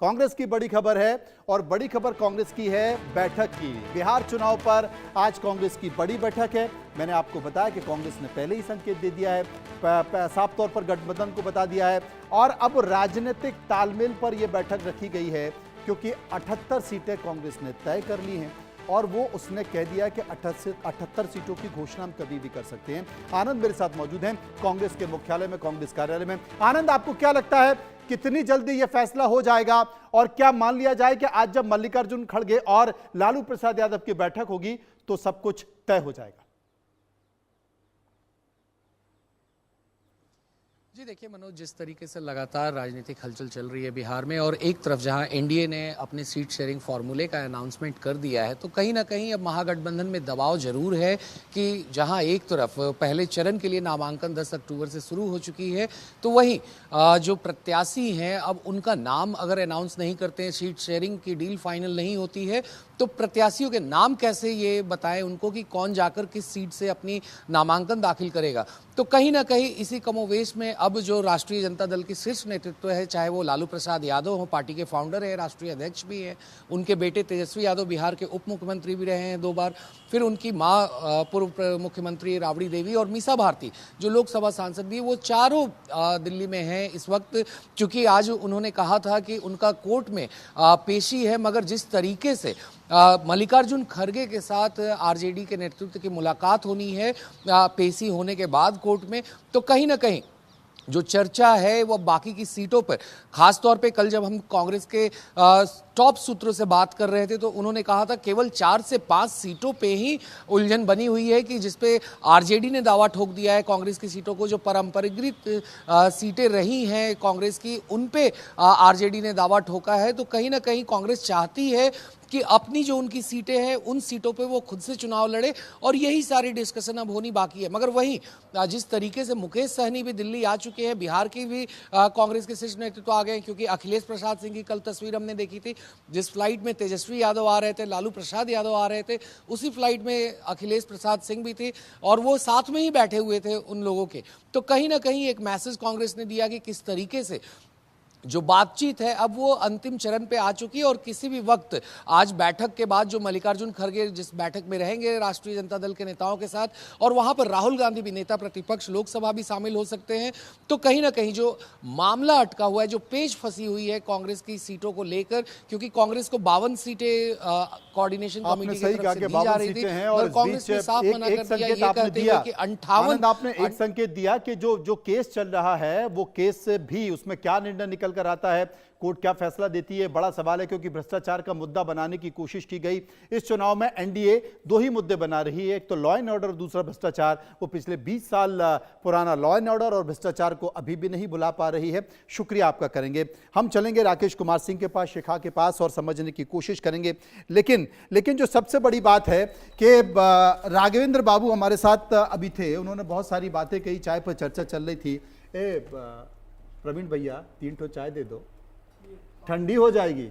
कांग्रेस की बड़ी खबर है और बड़ी खबर कांग्रेस की है बैठक की। बिहार चुनाव पर आज कांग्रेस की बड़ी बैठक है। मैंने आपको बताया कि कांग्रेस ने पहले ही संकेत दे दिया है, साफ तौर पर गठबंधन को बता दिया है और अब राजनीतिक तालमेल पर यह बैठक रखी गई है क्योंकि 78 सीटें कांग्रेस ने तय कर ली हैं और वो उसने कह दिया कि 78 सीटों की घोषणा हम कभी भी कर सकते हैं। आनंद मेरे साथ मौजूद हैं कांग्रेस के मुख्यालय में, कांग्रेस कार्यालय में। आनंद, आपको क्या लगता है कितनी जल्दी यह फैसला हो जाएगा और क्या मान लिया जाए कि आज जब मल्लिकार्जुन खड़गे और लालू प्रसाद यादव की बैठक होगी तो सब कुछ तय हो जाएगा? जी देखिए मनोज, जिस तरीके से लगातार राजनीतिक हलचल चल रही है बिहार में और एक तरफ जहां एनडीए ने अपने सीट शेयरिंग फार्मूले का अनाउंसमेंट कर दिया है, तो कहीं ना कहीं अब महागठबंधन में दबाव जरूर है कि जहां एक तरफ पहले चरण के लिए नामांकन 10 अक्टूबर से शुरू हो चुकी है, तो वहीं जो प्रत्याशी हैं अब उनका नाम अगर अनाउंस नहीं करते हैं, सीट शेयरिंग की डील फाइनल नहीं होती है, तो प्रत्याशियों के नाम कैसे ये बताएं उनको कि कौन जाकर किस सीट से अपनी नामांकन दाखिल करेगा। तो कहीं ना कहीं इसी कमोवेश में अब जो राष्ट्रीय जनता दल की शीर्ष नेतृत्व है, चाहे वो लालू प्रसाद यादव हो, पार्टी के फाउंडर है, राष्ट्रीय अध्यक्ष भी हैं, उनके बेटे तेजस्वी यादव बिहार के उप मुख्यमंत्री भी रहे हैं 2 बार, फिर उनकी माँ पूर्व मुख्यमंत्री राबड़ी देवी और मीसा भारती जो लोकसभा सांसद भी, वो चारों दिल्ली में हैं इस वक्त। चूंकि आज उन्होंने कहा था कि उनका कोर्ट में पेशी है, मगर जिस तरीके से मल्लिकार्जुन खड़गे के साथ आरजेडी के नेतृत्व की मुलाकात होनी है पेशी होने के बाद कोर्ट में, तो कहीं ना कहीं जो चर्चा है वो बाकी की सीटों पर, खास तौर पे कल जब हम कांग्रेस के टॉप सूत्रों से बात कर रहे थे तो उन्होंने कहा था केवल 4 से 5 सीटों पे ही उलझन बनी हुई है कि जिसपे आरजेडी ने दावा ठोक दिया है कांग्रेस की सीटों को, जो परंपरागत सीटें रही हैं कांग्रेस की उन पे आरजेडी ने दावा ठोका है। तो कहीं ना कहीं कांग्रेस चाहती है कि अपनी जो उनकी सीटें हैं उन सीटों पे वो खुद से चुनाव लड़े और यही सारी डिस्कशन अब होनी बाकी है। मगर वहीं जिस तरीके से मुकेश सहनी भी दिल्ली आ चुके हैं, बिहार की भी कांग्रेस के शीर्ष नेतृत्व आ गए, क्योंकि अखिलेश प्रसाद सिंह की कल तस्वीर हमने देखी थी, जिस फ्लाइट में तेजस्वी यादव आ रहे थे, लालू प्रसाद यादव आ रहे थे, उसी फ्लाइट में अखिलेश प्रसाद सिंह भी थे और वो साथ में ही बैठे हुए थे उन लोगों के। तो कहीं ना कहीं एक मैसेज कांग्रेस ने दिया कि किस तरीके से जो बातचीत है अब वो अंतिम चरण पे आ चुकी है और किसी भी वक्त आज बैठक के बाद जो मल्लिकार्जुन खड़गे जिस बैठक में रहेंगे राष्ट्रीय जनता दल के नेताओं के साथ, और वहां पर राहुल गांधी भी, नेता प्रतिपक्ष लोकसभा भी शामिल हो सकते हैं। तो कहीं ना कहीं जो मामला अटका हुआ है, जो पेच फंसी हुई है कांग्रेस की सीटों को लेकर, क्योंकि कांग्रेस को 52 सीटें कोऑर्डिनेशन कमेटी की तरफ से दी जा रही थी और कांग्रेस ने साफ मना कर दिया, ये कहते हुए कि 58। आपने एक संकेत दिया कि जो केस चल रहा है वो केस से भी उसमें क्या निर्णय निकल कर आता है, कोर्ट क्या फैसला देती है, बड़ा सवाल है, क्योंकि भ्रष्टाचार का मुद्दा बनाने की कोशिश की गई। इस चुनाव में एनडीए 2 ही मुद्दे बना रही है, एक तो लॉ एंड ऑर्डर, दूसरा भ्रष्टाचार। वो पिछले 20 साल पुराना लॉ एंड ऑर्डर और भ्रष्टाचार को अभी भी नहीं भुला पा रही है। शुक्रिया आपका करेंगे। हम चलेंगे राकेश कुमार सिंह के पास, शिखा के पास, और समझने की कोशिश करेंगे। लेकिन जो सबसे बड़ी बात है कि राघवेंद्र बाबू हमारे साथ अभी थे, उन्होंने बहुत सारी बातें कही, चाय पर चर्चा चल रही थी। प्रवीण भैया 3 ठो चाय दे दो, ठंडी हो जाएगी,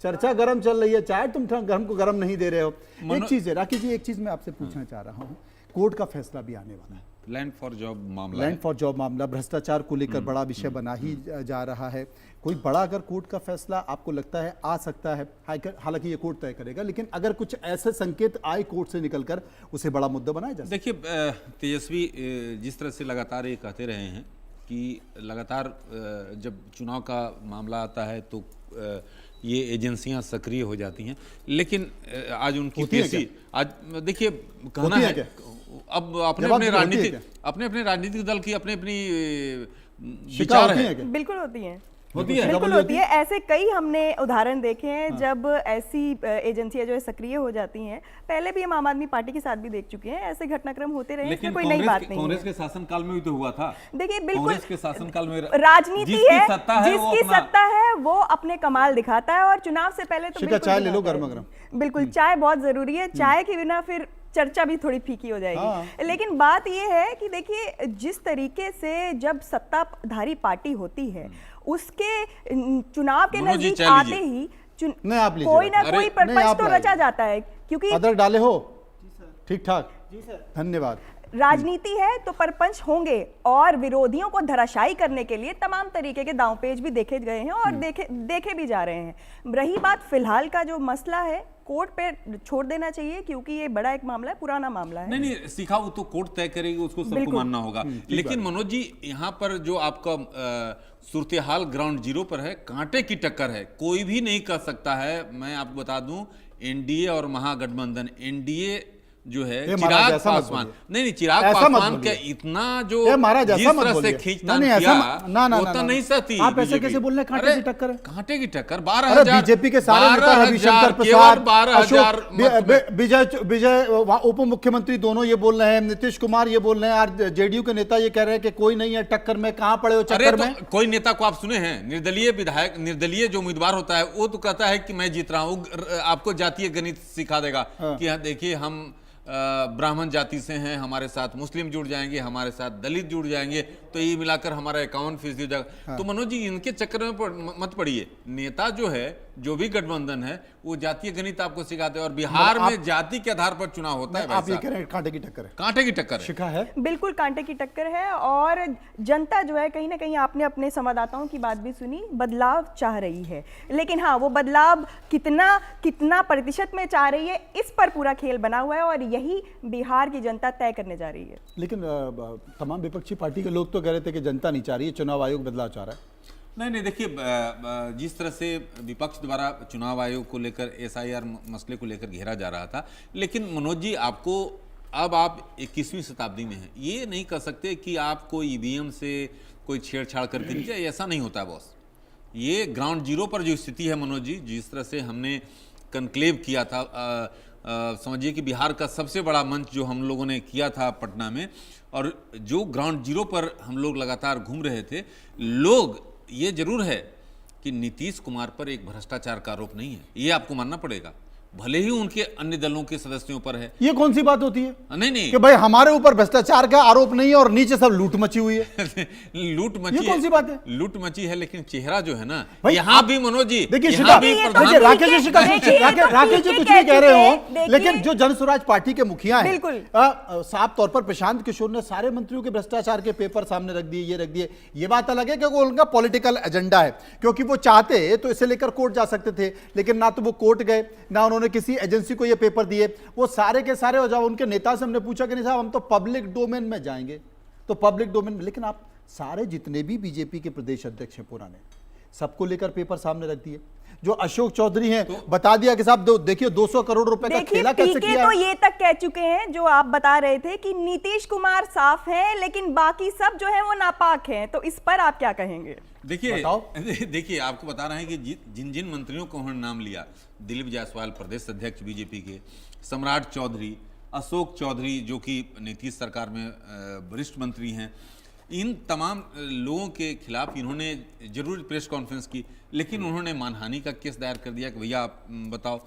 चर्चा गर्म चल रही है, चाय तुम गर्म को गर्म नहीं दे रहे हो। एक चीज है राकेश जी, एक चीज मैं आपसे पूछना चाह रहा हूँ, कोर्ट का फैसला भी आने वाला है, लैंड फॉर जॉब मामला भ्रष्टाचार को लेकर बड़ा विषय बना ही जा रहा है। कोई बड़ा अगर कोर्ट का फैसला आपको लगता है आ सकता है, हालांकि ये कोर्ट तय करेगा, लेकिन अगर कुछ ऐसे संकेत आए कोर्ट से निकलकर, उसे बड़ा मुद्दा बनाया जा सकता है। देखिए तेजस्वी जिस तरह से लगातार ये कहते रहे हैं कि लगातार जब चुनाव का मामला आता है तो ये एजेंसियां सक्रिय हो जाती हैं, लेकिन आज उनकी पेशी, आज देखिए कहना है अब अपने अपने राजनीतिक दल की अपनी विचार है, बिल्कुल होती है, बिल्कुल होती है। ऐसे कई हमने उदाहरण देखे हैं जब ऐसी एजेंसियां जो है सक्रिय हो जाती हैं। पहले भी हम आम आदमी पार्टी के साथ भी देख चुके हैं, ऐसे घटनाक्रम होते रहे, इसमें कोई नई बात नहीं है। कांग्रेस के शासनकाल में भी तो हुआ था। देखिए बिल्कुल कांग्रेस के शासनकाल में राजनीति है, जिसकी सत्ता है वो अपने कमाल दिखाता है, और चुनाव से पहले तो चाय ले लो गर्मा गर्म, बिल्कुल चाय बहुत जरूरी है, चाय के बिना फिर चर्चा भी थोड़ी फीकी हो जाएगी। लेकिन बात यह है कि देखिए जिस तरीके से जब सत्ताधारी पार्टी होती है उसके चुनाव के नजदीक आते ही कोई ना कोई प्रपंच तो रचा जाता है, क्योंकि अदरक डाले हो ठीक ठाक, धन्यवाद। राजनीति है तो परपंच होंगे और विरोधियों को धराशायी करने के लिए तमाम तरीके के दांवपेच भी देखे गए हैं और देखे भी जा रहे हैं। रही बात फिलहाल का जो मसला है, कोर्ट पे छोड़ देना चाहिए क्योंकि ये बड़ा एक मामला है, पुराना मामला है। नहीं शिखा, वो तो कोर्ट तय करेगी, उसको सबको मानना होगा। लेकिन मनोज जी, यहाँ पर जो आपका सूरत हाल ग्राउंड जीरो पर है, कांटे की टक्कर है, कोई भी नहीं कर सकता है। मैं आपको बता दूं, एनडीए और महागठबंधन, एनडीए जो है चिराग पासवान, नहीं चिराग पासवान के इतना जो जिस तरह से खींचतान किया, होता नहीं सहती। आप ऐसे कैसे बोल रहे हैं? कांटे की टक्कर है, कांटे की टक्कर। 12,000 बीजेपी के सारे नेता, रविशंकर प्रसाद, विजय उप मुख्यमंत्री दोनों ये बोल रहे हैं, नीतीश कुमार ये बोल रहे हैं, और जेडीयू के नेता ये कह रहे हैं कि कोई नहीं है टक्कर में। कहां पड़े हो चक्कर में? कोई नेता को आप सुने हैं? निर्दलीय विधायक, निर्दलीय जो उम्मीदवार होता है वो तो कहता है कि मैं जीत रहा हूं, आपको जातीय गणित सिखा देगा कि देखिए हम ब्राह्मण जाति से हैं, हमारे साथ मुस्लिम जुड़ जाएंगे, हमारे साथ दलित जुड़ जाएंगे, तो ये मिलाकर हमारा 51% हो जाएगा। तो मनोज जी, इनके चक्कर में मत पड़िए। नेता जो है, जो भी गठबंधन है, वो जातीय गणित आपको सिखाते हैं और बिहार में जाति के आधार पर चुनाव होता है। आप ये कह रहे हैं कांटे की टक्कर है? कांटे की टक्कर शिखा है, बिल्कुल कांटे की टक्कर है। और जनता जो है, कहीं ना कहीं आपने अपने संवाददाताओं की बात भी सुनी, बदलाव चाह रही है। लेकिन हाँ, वो बदलाव कितना प्रतिशत में चाह रही है, इस पर पूरा खेल बना हुआ है और यही बिहार की जनता तय करने जा रही है। लेकिन तमाम विपक्षी पार्टी के लोग तो कह रहे थे कि जनता नहीं चाह रही है, चुनाव आयोग बदलाव चाह रहा है। नहीं देखिए, जिस तरह से विपक्ष द्वारा चुनाव आयोग को लेकर, एसआईआर मसले को लेकर घेरा जा रहा था, लेकिन मनोज जी, आपको अब आप 21वीं शताब्दी में हैं, ये नहीं कर सकते कि आप कोई ईवीएम से कोई छेड़छाड़ करके नहीं जाए। ऐसा नहीं होता है बॉस। ये ग्राउंड जीरो पर जो स्थिति है मनोज जी, जिस तरह से हमने कन्क्लेव किया था, समझिए कि बिहार का सबसे बड़ा मंच जो हम लोगों ने किया था पटना में, और जो ग्राउंड जीरो पर हम लोग लगातार घूम रहे थे, लोग, ये जरूर है कि नीतीश कुमार पर एक भ्रष्टाचार का आरोप नहीं है, ये आपको मानना पड़ेगा, भले ही उनके अन्य दलों के सदस्यों पर है। ये कौन सी बात होती है? नहीं कि भाई हमारे ऊपर भ्रष्टाचार का आरोप नहीं है और नीचे सब लूट मची हुई है। लूट मची, ये कौन सी बात है? लूट मची है, लेकिन चेहरा जो है ना, यहाँ भी मनोज जी, देखिए राकेश जी कुछ भी कह रहे हो, लेकिन जो जन स्वराज पार्टी के मुखिया हैं, साफ तौर पर प्रशांत किशोर ने सारे मंत्रियों के भ्रष्टाचार के पेपर सामने रख दिए, ये रख दिए। ये बात अलग है क्योंकि उनका पॉलिटिकल एजेंडा है, क्योंकि वो चाहते तो इसे लेकर कोर्ट जा सकते थे, लेकिन ना तो वो कोर्ट गए, ना उन्होंने किसी एजेंसी को ये पेपर दिए। वो सारे के सारे, और जब उनके नेता से हमने पूछा कि नहीं साहब हम तो पब्लिक डोमेन में जाएंगे, तो पब्लिक डोमेन में, लेकिन आप सारे जितने भी बीजेपी के प्रदेश अध्यक्ष हैं पुराने, सबको लेकर पेपर सामने रख दिए। जो अशोक चौधरी हैं, बता दिया कि साहब देखिए 200 करोड़ रुपए का खेला कैसे किया। तो ये तक कह चुके हैं जो आप बता रहे थे कि नीतीश कुमार साफ हैं, लेकिन बाकी सब जो है वो नापाक हैं, तो इस पर आप क्या कहेंगे? देखिए आपको बता रहे हैं कि जिन जिन मंत्रियों को उन्होंने नाम लिया, दिलीप जायसवाल प्रदेश अध्यक्ष बीजेपी के, सम्राट चौधरी, अशोक चौधरी जो कि नीतीश सरकार में वरिष्ठ मंत्री हैं, इन तमाम लोगों के खिलाफ इन्होंने जरूर प्रेस कॉन्फ्रेंस की, लेकिन उन्होंने मानहानि का केस दायर कर दिया कि भैया आप बताओ।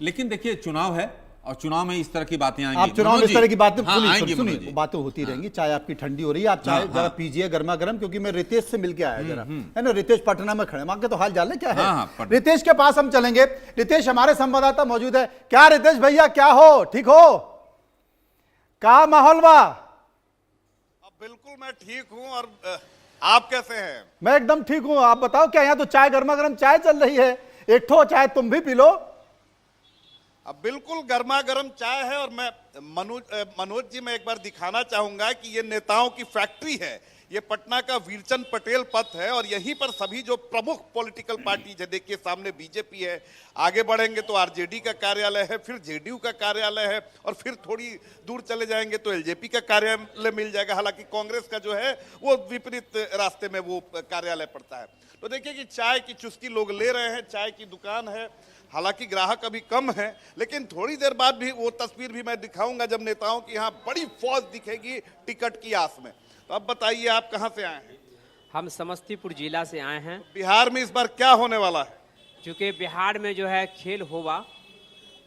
लेकिन देखिए चुनाव है और चुनाव में इस तरह की बातें आएंगी। आप चुनाव में इस तरह की बातें सुनिए, बातें होती रहेंगी, चाय आपकी ठंडी हो रही है, आप चाय जरा पीजिए गर्मा गर्म, क्योंकि मैं रितेश से मिलके आया जरा, है ना, रितेश पटना में खड़े, मांग के तो हाल जान ले क्या है। रितेश के पास हम चलेंगे। रितेश हमारे संवाददाता मौजूद है। क्या रितेश भैया, क्या हो, ठीक हो? क्या माहौल बा? बिल्कुल मैं ठीक हूं, और आप कैसे हैं? मैं एकदम ठीक हूं, आप बताओ क्या, यहाँ तो चाय गर्मा गर्म चाय चल रही है, एक ठो चाय तुम भी पी लो। अब बिल्कुल गर्मा गर्म चाय है, और मैं मनोज जी मैं एक बार दिखाना चाहूंगा कि ये नेताओं की फैक्ट्री है, ये पटना का वीरचंद पटेल पथ है, और यहीं पर सभी जो प्रमुख पॉलिटिकल पार्टी है, देखिए सामने बीजेपी है, आगे बढ़ेंगे तो आरजेडी का कार्यालय है, फिर जेडीयू का कार्यालय है, और फिर थोड़ी दूर चले जाएंगे तो एलजेपी का कार्यालय मिल जाएगा। हालांकि कांग्रेस का जो है वो विपरीत रास्ते में वो कार्यालय पड़ता है। तो देखिए कि चाय की चुस्की लोग ले रहे हैं, चाय की दुकान है, हालांकि ग्राहक अभी कम है, लेकिन थोड़ी देर बाद भी वो तस्वीर भी मैं दिखाऊंगा जब नेताओं की यहाँ बड़ी फौज दिखेगी टिकट की आस में। तो अब बताइए आप कहाँ से आए हैं? हम समस्तीपुर जिला से आए हैं। बिहार में इस बार क्या होने वाला है? क्योंकि बिहार में जो है खेल होगा,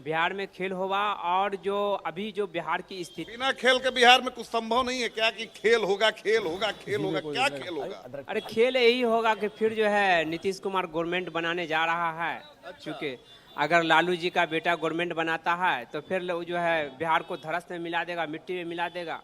बिहार में खेल होगा, और जो अभी जो बिहार की स्थिति, बिना खेल के बिहार में कुछ संभव नहीं है क्या? कि खेल होगा खेल होगा खेल होगा, क्या खेल होगा? अरे खेल यही होगा कि फिर जो है नीतीश कुमार गवर्नमेंट बनाने जा रहा है। क्योंकि अगर लालू जी का बेटा गवर्नमेंट बनाता है तो फिर जो है बिहार को धरस में मिला देगा, मिट्टी में मिला देगा,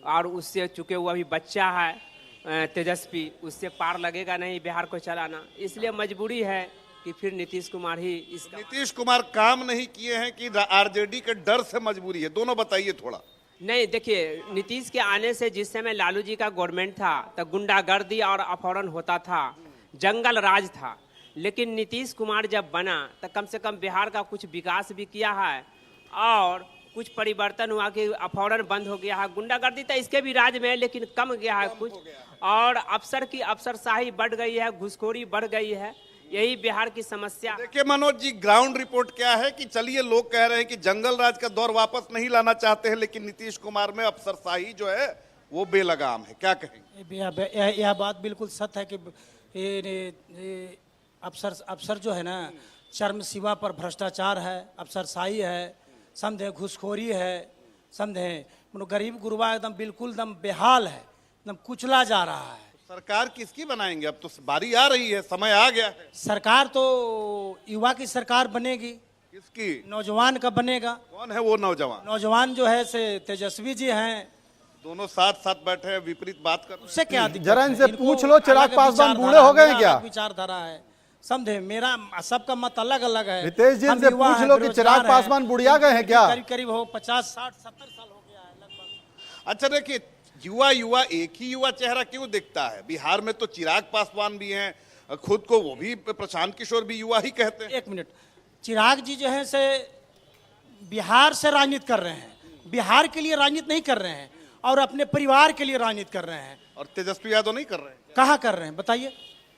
और उससे चूंकि वो अभी बच्चा है तेजस्वी, उससे पार लगेगा नहीं बिहार को चलाना, इसलिए मजबूरी है कि फिर नीतीश कुमार ही इसका। नीतीश कुमार काम नहीं किए हैं कि आरजेडी के डर से मजबूरी है, दोनों बताइए थोड़ा। नहीं, देखिए नीतीश के आने से जिस समय लालू जी का गवर्नमेंट था तो गुंडागर्दी और अपहरण होता था, जंगल राज था, लेकिन नीतीश कुमार जब बना तो कम से कम बिहार का कुछ विकास भी किया है और कुछ परिवर्तन हुआ कि अपहरण बंद हो गया है। गुंडागर्दी तो इसके भी राज में है लेकिन कम गया है कुछ, और अफसर की अफसरशाही बढ़ गई है, घुसखोरी बढ़ गई है, यही बिहार की समस्या। देखिए मनोज जी, ग्राउंड रिपोर्ट क्या है कि चलिए लोग कह रहे हैं कि जंगल राज का दौर वापस नहीं लाना चाहते हैं, लेकिन नीतीश कुमार में अफसरशाही जो है वो बेलगाम है, क्या कहेंगे? यह बात बिल्कुल सत्य है कि अफसर जो है ना, चरम सीमा पर भ्रष्टाचार है, अफसरशाही है, समझे घुसखोरी है, समझे गरीब गुरबा एकदम बिल्कुल एकदम बेहाल है, एकदम कुचला जा रहा है। सरकार किसकी बनाएंगे? अब तो बारी आ रही है, समय आ गया है। सरकार तो युवा की सरकार बनेगी। किसकी? नौजवान का बनेगा। कौन है वो नौजवान? नौजवान जो है से तेजस्वी जी हैं, दोनों साथ साथ बैठे हैं, विपरीत बात कर रहे हैं। उससे क्या दिक्कत? जरा इनसे पूछ लो, चिराग पासवान बूढ़े हो गए क्या? विचारधारा है, समझे, मेरा सबका मत अलग अलग है। रितेश जी इनसे पूछ लो कि चिराग पासवान बुढ़िया गए हैं क्या? करीब करीब हो 50, 60, 70 साल हो गया है लगभग। अच्छा देखिए, युवा एक ही युवा चेहरा क्यों दिखता है? बिहार में तो चिराग पासवान भी हैं, खुद को वो भी प्रशांत किशोर भी युवा ही कहते हैं। एक मिनट, चिराग जी जो है से बिहार से राजनीति कर रहे हैं, बिहार के लिए राजनीति नहीं कर रहे हैं और अपने परिवार के लिए राजनीति कर रहे हैं। और तेजस्वी यादव नहीं कर रहे हैं? कहाँ कर रहे हैं बताइए?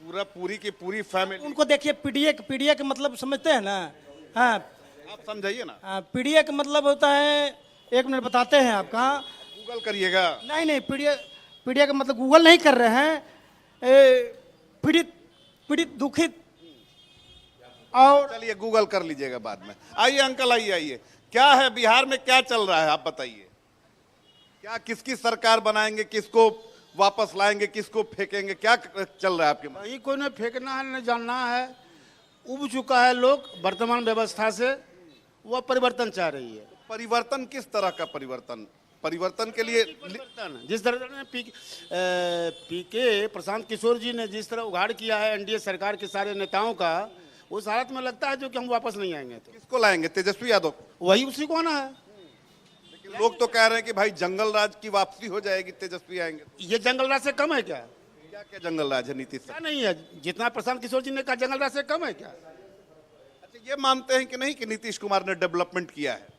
पूरी की पूरी फैमिली। उनको देखिए, पीडीए का मतलब समझते हैं ना? हाँ, आप समझाइए ना। पीडीए का मतलब होता है, एक मिनट बताते हैं आप। कहाँ गूगल करिएगा? नहीं, पीडीए का मतलब गूगल नहीं कर रहे हैं। पीड़ित दुखित, और चलिए गूगल कर लीजिएगा बाद में। आइए अंकल, आइए, क्या है बिहार में, क्या चल रहा है आप बताइए? क्या किसकी सरकार बनाएंगे, किसको वापस लाएंगे, किसको फेंकेंगे, क्या चल रहा है आपके मन? भाई कोई ने फेंकना है न जानना है, उब चुका है लोग वर्तमान व्यवस्था से, वह परिवर्तन चाह रही है। परिवर्तन किस तरह का परिवर्तन? परिवर्तन के लिए जिस तरह ने पीके प्रशांत किशोर जी ने जिस तरह उघाड़ किया है एनडीए सरकार के सारे नेताओं का, उस हालत में लगता है जो कि हम वापस नहीं आएंगे। तो किसको लाएंगे? तेजस्वी यादव? वही उसी को आना है। लेकिन लोग तो कह रहे हैं कि भाई जंगल राज की वापसी हो जाएगी, तेजस्वी आएंगे। ये जंगल राज से कम है क्या? क्या जंगल राज है नीतीश? क्या नहीं है, जितना प्रशांत किशोर जी ने कहा जंगल राज से कम है क्या? अच्छा, ये मानते हैं कि नहीं कि नीतीश कुमार ने डेवलपमेंट किया है?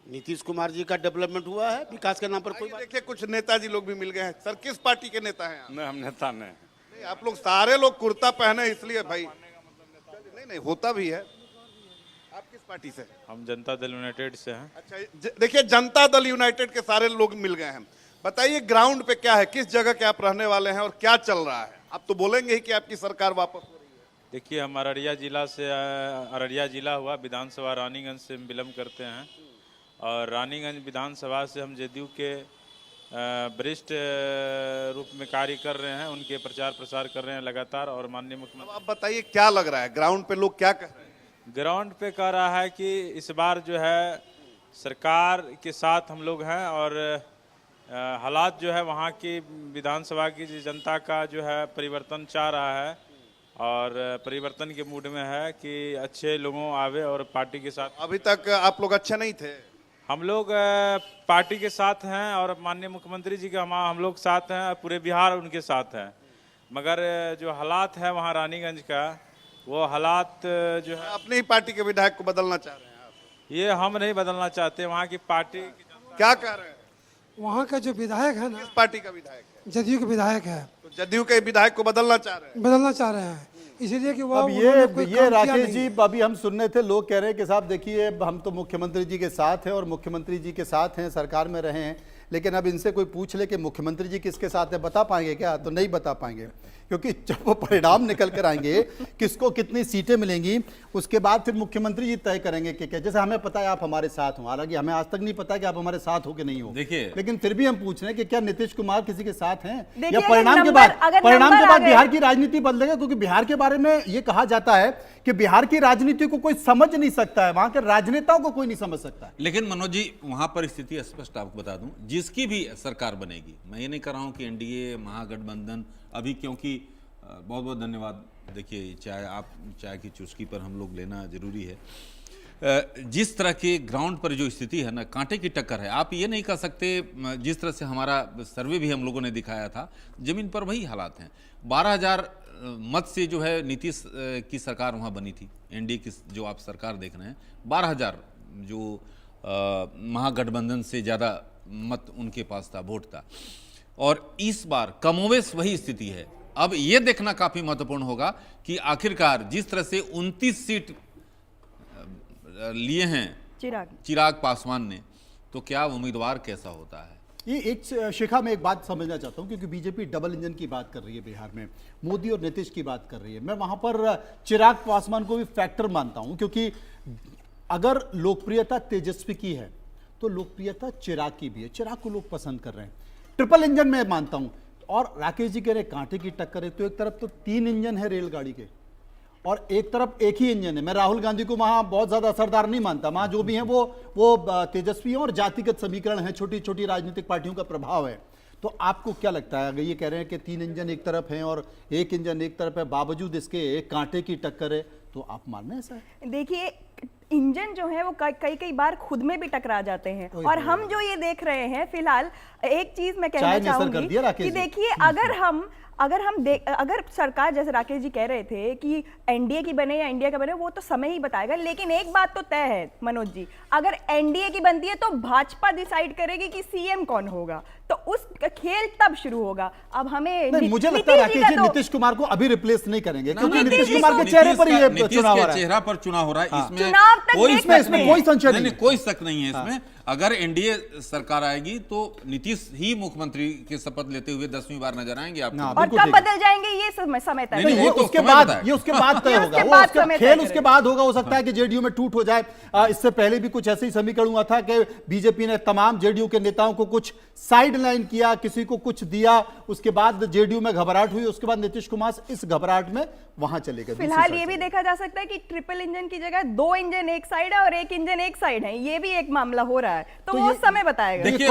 नीतीश कुमार जी का डेवलपमेंट हुआ है, विकास के नाम पर कोई। देखिए कुछ नेताजी लोग भी मिल गए हैं। सर किस पार्टी के नेता हैं? नहीं, हम नेता नहीं। आप लोग सारे लोग कुर्ता पहने इसलिए भाई नहीं होता भी है। आप किस पार्टी से? हम जनता दल यूनाइटेड से हैं। अच्छा, देखिए जनता दल यूनाइटेड के सारे लोग मिल गए हैं। बताइए ग्राउंड पे क्या है, किस जगह के आप रहने वाले हैं और क्या चल रहा है? आप तो बोलेंगे ही कि आपकी सरकार वापस हो रही है। देखिए, हम अररिया जिला से, अररिया जिला हुआ, विधानसभा रानीगंज से बिलोंग करते हैं और रानीगंज विधानसभा से हम जदयू के वरिष्ठ रूप में कार्य कर रहे हैं, उनके प्रचार प्रसार कर रहे हैं लगातार। और माननीय मुख्यमंत्री, आप बताइए क्या लग रहा है ग्राउंड पे, लोग क्या कह रहे हैं? ग्राउंड पे कह रहा है कि इस बार जो है सरकार के साथ हम लोग हैं और हालात जो है वहाँ की विधानसभा की जनता का जो है परिवर्तन चाह रहा है और परिवर्तन के मूड में है कि अच्छे लोगों आवे और पार्टी के साथ। अभी तक आप लोग अच्छे नहीं थे? हम लोग पार्टी के साथ हैं और माननीय मुख्यमंत्री जी के हम लोग साथ हैं, पूरे बिहार उनके साथ हैं, मगर जो हालात है वहाँ रानीगंज का, वो हालात जो है। अपनी ही पार्टी के विधायक को बदलना चाह रहे हैं आप? ये हम नहीं बदलना चाहते, वहाँ की पार्टी। क्या कह रहे हैं? वहाँ का जो विधायक है ना, किस पार्टी का विधायक है? जदयू के विधायक है। तो जदयू के विधायक को बदलना चाह रहे हैं? बदलना चाह रहे हैं इसीलिए कि वो अब ये राकेश जी, अभी हम सुनने थे, लोग कह रहे हैं कि साहब देखिए हम तो मुख्यमंत्री जी के साथ हैं और मुख्यमंत्री जी के साथ हैं, सरकार में रहे हैं, लेकिन अब इनसे कोई पूछ ले कि मुख्यमंत्री जी किसके साथ है, बता पाएंगे क्या? तो नहीं बता पाएंगे। क्योंकि जब वो परिणाम निकल कर आएंगे, किसको कितनी सीटें मिलेंगी, उसके बाद फिर मुख्यमंत्री जी तय करेंगे कि क्या। जैसे हमें पता है आप हमारे साथ हो, हालांकि हमें आज तक नहीं पता कि आप हमारे साथ हो कि नहीं हो, देखिए, लेकिन फिर भी हम पूछ रहे हैं कि क्या नीतीश कुमार किसी के साथ हैं, या देखिए, परिणाम के बाद बिहार की राजनीति बदलेगा। क्योंकि बिहार के बारे में ये कहा जाता है कि बिहार की राजनीति को कोई समझ नहीं सकता है, वहां के राजनेताओं को कोई नहीं समझ सकता है। लेकिन मनोज जी, वहां पर स्थिति स्पष्ट आपको बता दूं, जिसकी भी सरकार बनेगी, मैं ये नहीं कर रहा हूं कि एनडीए महागठबंधन अभी, क्योंकि बहुत बहुत धन्यवाद। देखिए, चाय की चुस्की पर हम लोग लेना जरूरी है। जिस तरह के ग्राउंड पर जो स्थिति है ना, कांटे की टक्कर है। आप ये नहीं कह सकते, जिस तरह से हमारा सर्वे भी हम लोगों ने दिखाया था, जमीन पर वही हालात हैं। 12,000 मत से जो है नीतीश की सरकार वहाँ बनी थी, एनडीए की जो आप सरकार देख रहे हैं, 12,000 जो महागठबंधन से ज़्यादा मत उनके पास था, वोट था। और इस बार कमोवेश वही स्थिति है। अब ये देखना काफ़ी महत्वपूर्ण होगा कि आखिरकार जिस तरह से 29 सीट लिए हैं चिराग पासवान ने, तो क्या उम्मीदवार कैसा होता है। ये एक शिखा में एक बात समझना चाहता हूं, क्योंकि बीजेपी डबल इंजन की बात कर रही है बिहार में, मोदी और नीतीश की बात कर रही है। मैं वहां पर चिराग पासवान को भी फैक्टर मानता हूं, क्योंकि अगर लोकप्रियता तेजस्वी की है तो लोकप्रियता चिराग की भी है। चिराग को लोग पसंद कर रहे हैं। ट्रिपल इंजन में मानता हूं। और राकेश जी कह रहे कांटे की टक्कर है, तो एक तरफ तो 3 इंजन है रेलगाड़ी के और एक तरफ एक ही इंजन है। मैं राहुल गांधी को वहां बहुत ज्यादा असरदार नहीं मानता। वहां जो भी है वो तेजस्वी है और जातिगत समीकरण है, छोटी छोटी राजनीतिक पार्टियों का प्रभाव है। तो आपको क्या लगता है, अगर ये कह रहे हैं कि 3 इंजन एक तरफ हैं और एक इंजन एक तरफ है, बावजूद इसके एक कांटे की टक्कर है, तो आप मान रहे हैं ऐसा है? देखिए, इंजन जो है वो कई बार खुद में भी टकरा जाते हैं। और हम जो ये देख रहे हैं फिलहाल, एक चीज मैं कहना चाहूंगी कि देखिए, अगर सरकार, जैसे राकेश जी कह रहे थे कि एनडीए की बने या इंडिया का बने, वो तो समय ही बताएगा। लेकिन एक बात तो तय है मनोज जी, अगर एनडीए की बनती है तो भाजपा डिसाइड करेगी कि सीएम कौन होगा, तो उस खेल तब शुरू होगा। अब हमें मुझे लगता है राकेश जी नीतीश कुमार को अभी रिप्लेस नहीं करेंगे, क्योंकि नीतीश कुमार के चेहरे पर ही चुनाव हो रहा है। चेहरा पर चुनाव हो रहा है, इसमें कोई संशय नहीं, कोई शक नहीं है इसमें। अगर एनडीए सरकार आएगी तो नीतीश ही मुख्यमंत्री के शपथ लेते हुए 10वीं बार नजर आएंगे आपको। और कब बदल जाएंगे ये समय तय है। ये उसके बाद तय होगा, वो खेल उसके बाद होगा। हो सकता है कि जेडीयू में टूट हो जाए। इससे पहले भी कुछ ऐसे ही समीकरण हुआ था कि बीजेपी ने तमाम जेडीयू के नेताओं को कुछ साइडलाइन किया, किसी को कुछ दिया, उसके बाद जेडीयू में घबराहट हुई। उसके बाद नीतीश कुमार इस घबराहट में वहां चले गए। फिलहाल ये भी देखा जा सकता है कि ट्रिपल इंजन की जगह 2 इंजन एक साइड है और 1 इंजन एक साइड है। ये भी एक मामला हो रहा है, तो वो समय बताएगा। देखिए,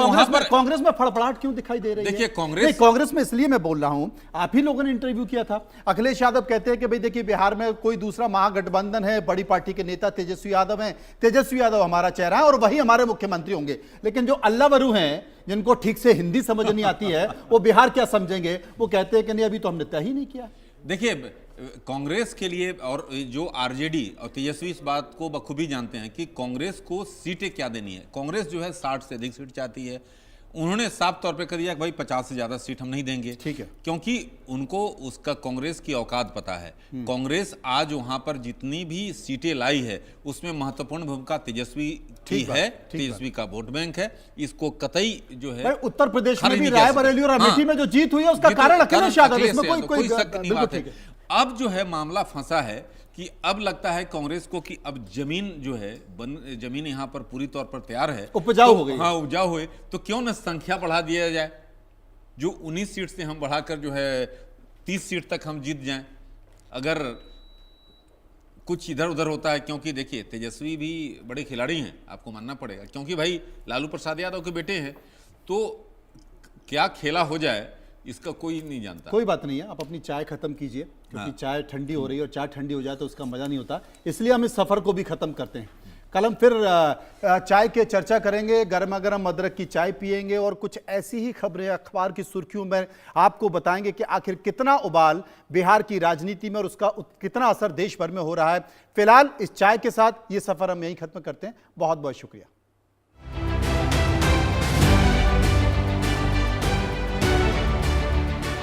कांग्रेस में फड़फड़ाहट क्यों दिखाई दे रही है? देखिए, कांग्रेस में इसलिए मैं बोल रहा हूं, आप ही लोगों ने इंटरव्यू किया था। अखिलेश यादव कहते हैं कि भाई देखिए, बिहार में कोई दूसरा महागठबंधन है, बड़ी पार्टी के नेता तेजस्वी यादव हैं, तेजस्वी यादव हमारा चेहरा है और वही हमारे मुख्यमंत्री होंगे। लेकिन जो अल्लावरू हैं, जिनको ठीक से हिंदी समझ नहीं आती है, वो बिहार क्या समझेंगे? वो कहते हैं कि नहीं, अभी तो हमने तय ही नहीं किया। देखिए, कांग्रेस के लिए और जो आरजेडी और तेजस्वी इस बात को बखूबी जानते हैं कि कांग्रेस को सीटें क्या देनी है। कांग्रेस जो है 60 से अधिक सीट चाहती है। उन्होंने साफ तौर पे कर दिया कि भाई 50 से ज्यादा सीट हम नहीं देंगे, ठीक है, क्योंकि उनको उसका कांग्रेस की औकात पता है। कांग्रेस आज वहां पर जितनी भी सीटें लाई है उसमें महत्वपूर्ण भूमिका तेजस्वी की है, तेजस्वी का वोट बैंक है। इसको कतई जो है उत्तर प्रदेश में भी रायबरेली और अमेठी में जो जीत हुई है उसका कारण अखिलेश यादव, इसमें कोई शक नहीं बात है। अब जो है मामला फंसा है कि अब लगता है कांग्रेस को कि अब जमीन जो है जमीन यहाँ पर पूरी तौर पर तैयार है, उपजाऊ हो गई। हाँ, उपजाऊ हुए, तो क्यों न संख्या बढ़ा दिया जाए। जो 19 सीट से हम बढ़ाकर जो है 30 सीट तक हम जीत जाएं। अगर कुछ इधर उधर होता है, क्योंकि देखिए तेजस्वी भी बड़े खिलाड़ी हैं, आपको मानना पड़ेगा, क्योंकि भाई लालू प्रसाद यादव के बेटे हैं। तो क्या खेला हो जाए इसका कोई नहीं जानता। कोई बात नहीं है, आप अपनी चाय खत्म कीजिए, क्योंकि चाय ठंडी हो रही है और चाय ठंडी हो जाए तो उसका मजा नहीं होता। इसलिए हम इस सफर को भी खत्म करते हैं। कल हम फिर चाय के चर्चा करेंगे, गर्मा गर्म अदरक की चाय पिएंगे और कुछ ऐसी ही खबरें अखबार की सुर्खियों में आपको बताएंगे कि आखिर कितना उबाल बिहार की राजनीति में और उसका कितना असर देश भर में हो रहा है। फिलहाल इस चाय के साथ ये सफर हम यहीं खत्म करते हैं। बहुत बहुत शुक्रिया।